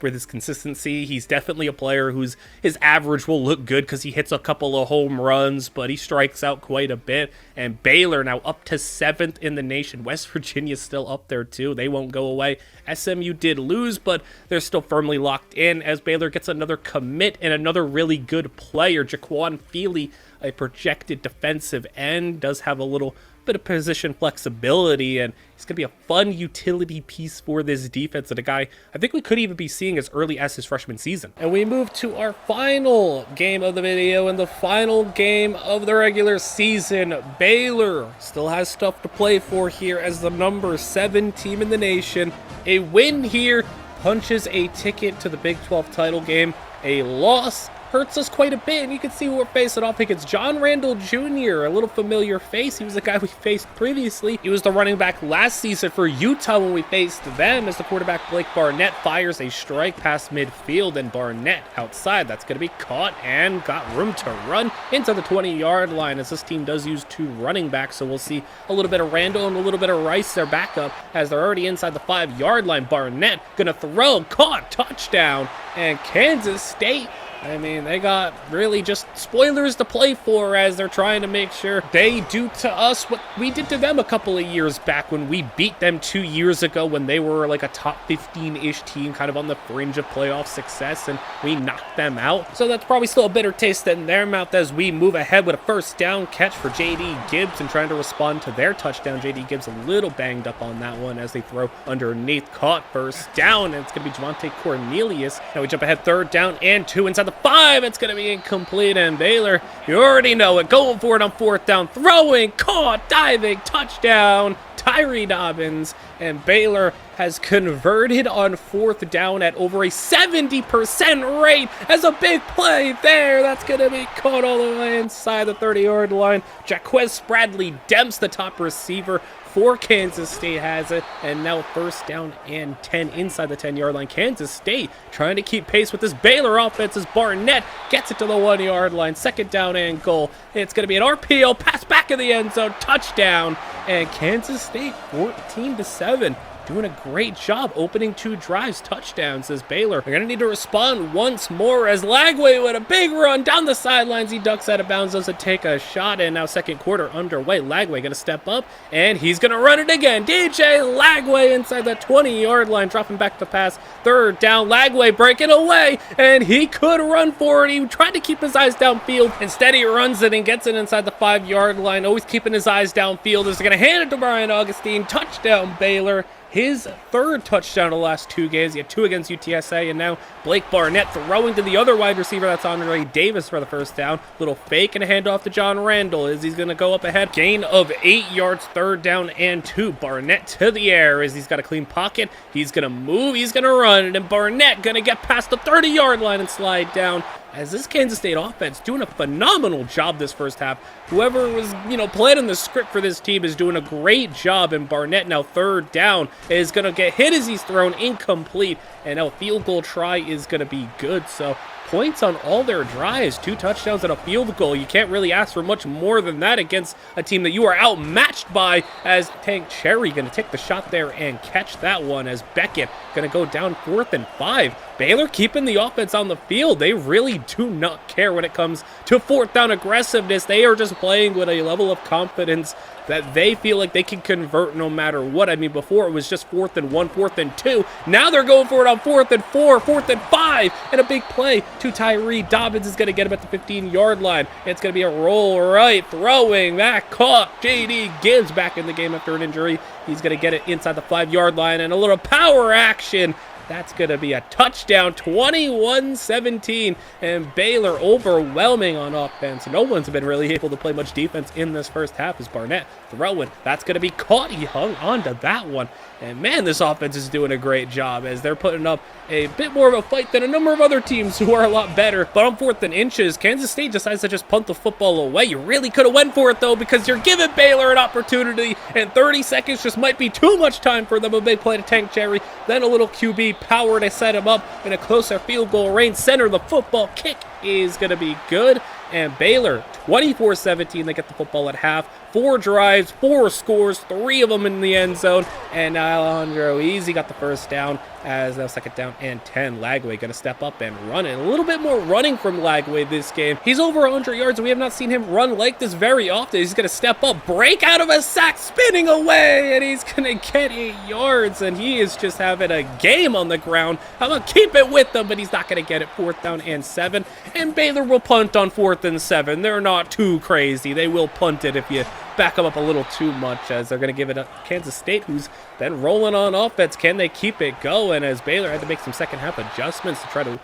with his consistency. He's definitely a player whose his average will look good because he hits a couple of home runs, but he strikes out quite a bit. And Baylor now up to 7th in the nation. West Virginia's still up there too. They won't go away. SMU did lose, but they're still firmly locked in as Baylor gets another commit and another really good player. Jaquan Feely, a projected defensive end, does have a little bit of position flexibility, and he's going to be a fun utility piece for this defense, and a guy I think we could even be seeing as early as his freshman season. And we move to our final game of the video and the final game of the regular season. Baylor still has stuff to play for here as the number 7 team in the nation. A win here punches a ticket to the Big 12 title game. A loss hurts us quite a bit, and you can see who we're facing off against. John Randall Jr., a little familiar face. He was the guy we faced previously. He was the running back last season for Utah when we faced them, as the quarterback Blake Barnett fires a strike past midfield, and Barnett outside. That's going to be caught and got room to run into the 20-yard line, as this team does use 2 running backs, so we'll see a little bit of Randall and a little bit of Rice, their backup, as they're already inside the 5-yard line. Barnett going to throw, caught, touchdown, and Kansas State, I mean, they got really just spoilers to play for as they're trying to make sure they do to us what we did to them a couple of years back when we beat them 2 years ago when they were like a top 15-ish team, kind of on the fringe of playoff success, and we knocked them out. So that's probably still a bitter taste in their mouth as we move ahead with a first down catch for J.D. Gibbs and trying to respond to their touchdown. J.D. Gibbs a little banged up on that one as they throw underneath, caught, first down, and it's going to be Javante Cornelius. Now we jump ahead, 3rd down and 2 inside the 5. It's going to be incomplete, and Baylor, you already know it, going for it on 4th down, throwing, caught, diving, touchdown, Tyree Dobbins, and Baylor has converted on 4th down at over a 70% rate as a big play there. That's going to be caught all the way inside the 30-yard line. Jaquez Bradley Demps, the top receiver for Kansas State, has it, and now 1st down and 10 inside the 10-yard line. Kansas State trying to keep pace with this Baylor offense as Barnett gets it to the 1-yard line. 2nd down and goal. It's going to be an RPO pass back in the end zone, touchdown, and Kansas State 14-7 doing a great job opening 2 drives, touchdowns as Baylor. They're going to need to respond once more as Lagway with a big run down the sidelines. He ducks out of bounds, doesn't take a shot, and now second quarter underway. Lagway going to step up, and he's going to run it again. DJ Lagway inside the 20-yard line, dropping back to pass. Third down, Lagway breaking away, and he could run for it. He tried to keep his eyes downfield. Instead, he runs it and gets it inside the 5-yard line, always keeping his eyes downfield. Is going to hand it to Brian Augustine. Touchdown, Baylor. His 3rd touchdown of the last 2 games. He had 2 against UTSA, and now Blake Barnett throwing to the other wide receiver. That's Andre Davis for the first down. Little fake and a handoff to John Randall as he's going to go up ahead. Gain of 8 yards, 3rd down and 2. Barnett to the air as he's got a clean pocket. He's going to move, he's going to run, and Barnett going to get past the 30-yard line and slide down. As this Kansas State offense doing a phenomenal job this first half. Whoever was, planning the script for this team is doing a great job, and Barnett now 3rd down is going to get hit as he's thrown incomplete, and now a field goal try is going to be good. So points on all their drives, 2 touchdowns and a field goal. You can't really ask for much more than that against a team that you are outmatched by, as Tank Cherry going to take the shot there and catch that one as Beckett going to go down 4th and 5. Baylor keeping the offense on the field. They really do not care when it comes to 4th down aggressiveness. They are just playing with a level of confidence that they feel like they can convert no matter what. I mean, before it was just 4th and 1, 4th and 2. Now they're going for it on 4th and 4, 4th and 5, and a big play to Tyree Dobbins is going to get him at the 15-yard line. It's going to be a roll right, throwing that caught. J.D. Gibbs back in the game after an injury. He's going to get it inside the 5-yard line, and a little power action. That's going to be a touchdown, 21-17, and Baylor overwhelming on offense. No one's been really able to play much defense in this first half as Barnett throwing. That's going to be caught. He hung on to that one. And man, this offense is doing a great job as they're putting up a bit more of a fight than a number of other teams who are a lot better. But on 4th and inches, Kansas State decides to just punt the football away. You really could have went for it, though, because you're giving Baylor an opportunity, and 30 seconds just might be too much time for them. A big play to Tank Cherry, then a little QB power to set him up in a closer field goal range. Center the football kick is going to be good. And Baylor, 24-17, they get the football at half. 4 drives, 4 scores, 3 of them in the end zone. And Alejandro Easy got the first down as a 2nd down and 10. Lagway going to step up and run it. A little bit more running from Lagway this game. He's over 100 yards. We have not seen him run like this very often. He's going to step up, break out of a sack, spinning away, and he's going to get 8 yards. And he is just having a game on the ground. I'm going to keep it with him, but he's not going to get it. 4th down and 7. And Baylor will punt on 4th and 7. They're not too crazy. They will punt it if you back them up a little too much, as they're going to give it to Kansas State, who's then rolling on offense. Can they keep it going, as Baylor had to make some second half adjustments to try to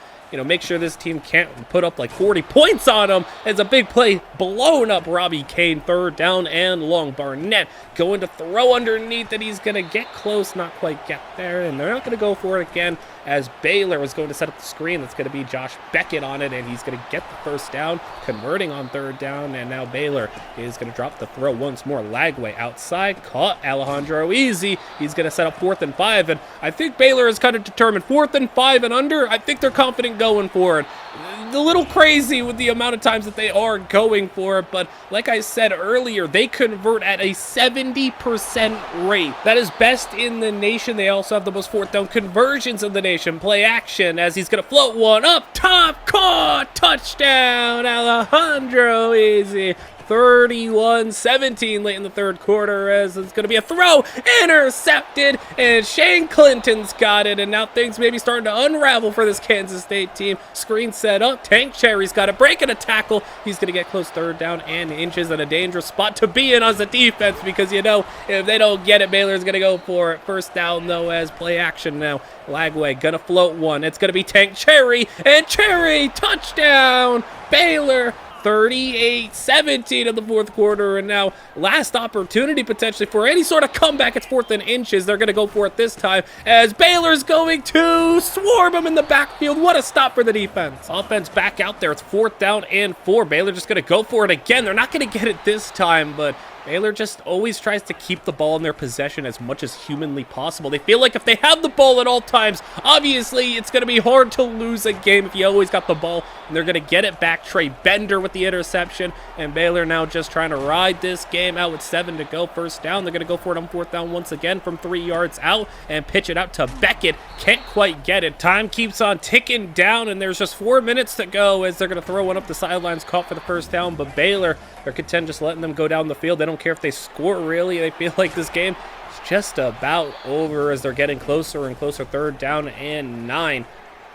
make sure this team can't put up like 40 points on them. It's a big play, blowing up Robbie Kane, 3rd down and long. Barnett going to throw underneath it. He's going to get close, not quite get there, and they're not going to go for it again, as Baylor is going to set up the screen. That's going to be Josh Beckett on it, and he's going to get the first down, converting on 3rd down, and now Baylor is going to drop the throw once more. Lagway outside, caught Alejandro Easy. He's going to set up 4th and 5, and I think Baylor is kind of determined. 4th and 5 and under, I think they're confident going for it. A little crazy with the amount of times that they are going for it, but like I said earlier, they convert at a 70% rate. That is best in the nation. They also have the most 4th down conversions in the nation. Play action as he's going to float one up top, caught, touchdown, Alejandro Easy. 31-17 late in the 3rd quarter, as it's going to be a throw, intercepted, and Shane Clinton's got it, and now things may be starting to unravel for this Kansas State team. Screen set up, Tank Cherry's got a break and a tackle. He's going to get close, 3rd down and inches, and a dangerous spot to be in as a defense, because if they don't get it, Baylor's going to go for it. 1st down, though, as play action now. Lagway going to float one. It's going to be Tank Cherry, and Cherry, touchdown, Baylor. 38-17 in the 4th quarter, and now last opportunity potentially for any sort of comeback. It's 4th and inches. They're going to go for it this time, as Baylor's going to swarm him in the backfield. What a stop for the defense. Offense back out there. It's 4th down and 4. Baylor just going to go for it again. They're not going to get it this time, but Baylor just always tries to keep the ball in their possession as much as humanly possible. They feel like if they have the ball at all times, obviously it's going to be hard to lose a game if you always got the ball, and they're going to get it back. Trey Bender with the interception, and Baylor now just trying to ride this game out with 7 to go. First down, they're going to go for it on 4th down once again from 3 yards out and pitch it out to Beckett. Can't quite get it. Time keeps on ticking down, and there's just 4 minutes to go as they're going to throw one up the sidelines, caught for the first down, but Baylor, they're content just letting them go down the field. They don't care if they score, really. They feel like this game is just about over as they're getting closer and closer. 3rd down and 9.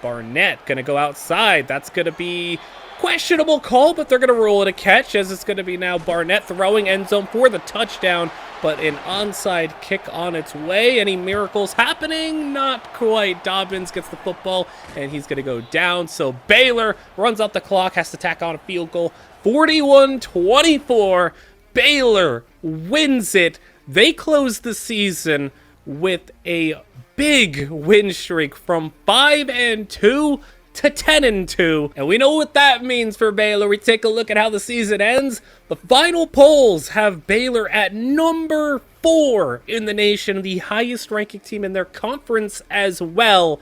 Barnett going to go outside. That's going to be questionable call, but they're going to rule it a catch as it's going to be now Barnett throwing end zone for the touchdown, but an onside kick on its way. Any miracles happening? Not quite. Dobbins gets the football, and he's going to go down. So Baylor runs out the clock, has to tack on a field goal. 41-24. Baylor wins it. They close the season with a big win streak from 5-2 to 10-2. And we know what that means for Baylor. We take a look at how the season ends. The final polls have Baylor at number 4 in the nation, the highest ranking team in their conference as well.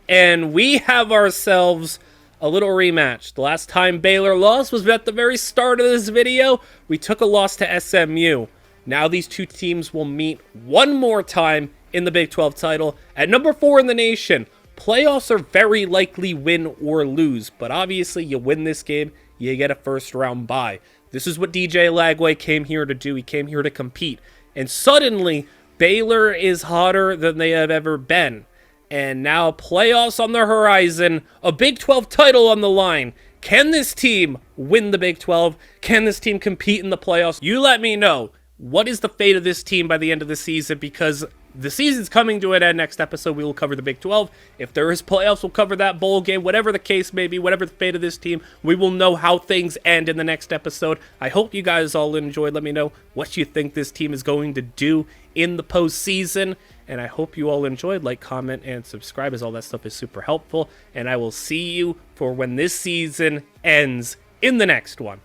And we have ourselves a little rematch. The last time Baylor lost was at the very start of this video. We took a loss to SMU. Now these two teams will meet one more time in the Big 12 title at number 4 in the nation. Playoffs are very likely win or lose, but obviously you win this game, you get a first round bye. This is what DJ Lagway came here to do. He came here to compete. And suddenly, Baylor is hotter than they have ever been. And now playoffs on the horizon, a Big 12 title on the line. Can this team win the Big 12? Can this team compete in the playoffs? You let me know. What is the fate of this team by the end of the season? Because the season's coming to an end. Next episode, we will cover the Big 12. If there is playoffs, we'll cover that bowl game. Whatever the case may be, whatever the fate of this team, we will know how things end in the next episode. I hope you guys all enjoyed. Let me know what you think this team is going to do in the postseason. And I hope you all enjoyed. Like, comment, and subscribe, as all that stuff is super helpful. And I will see you for when this season ends in the next one.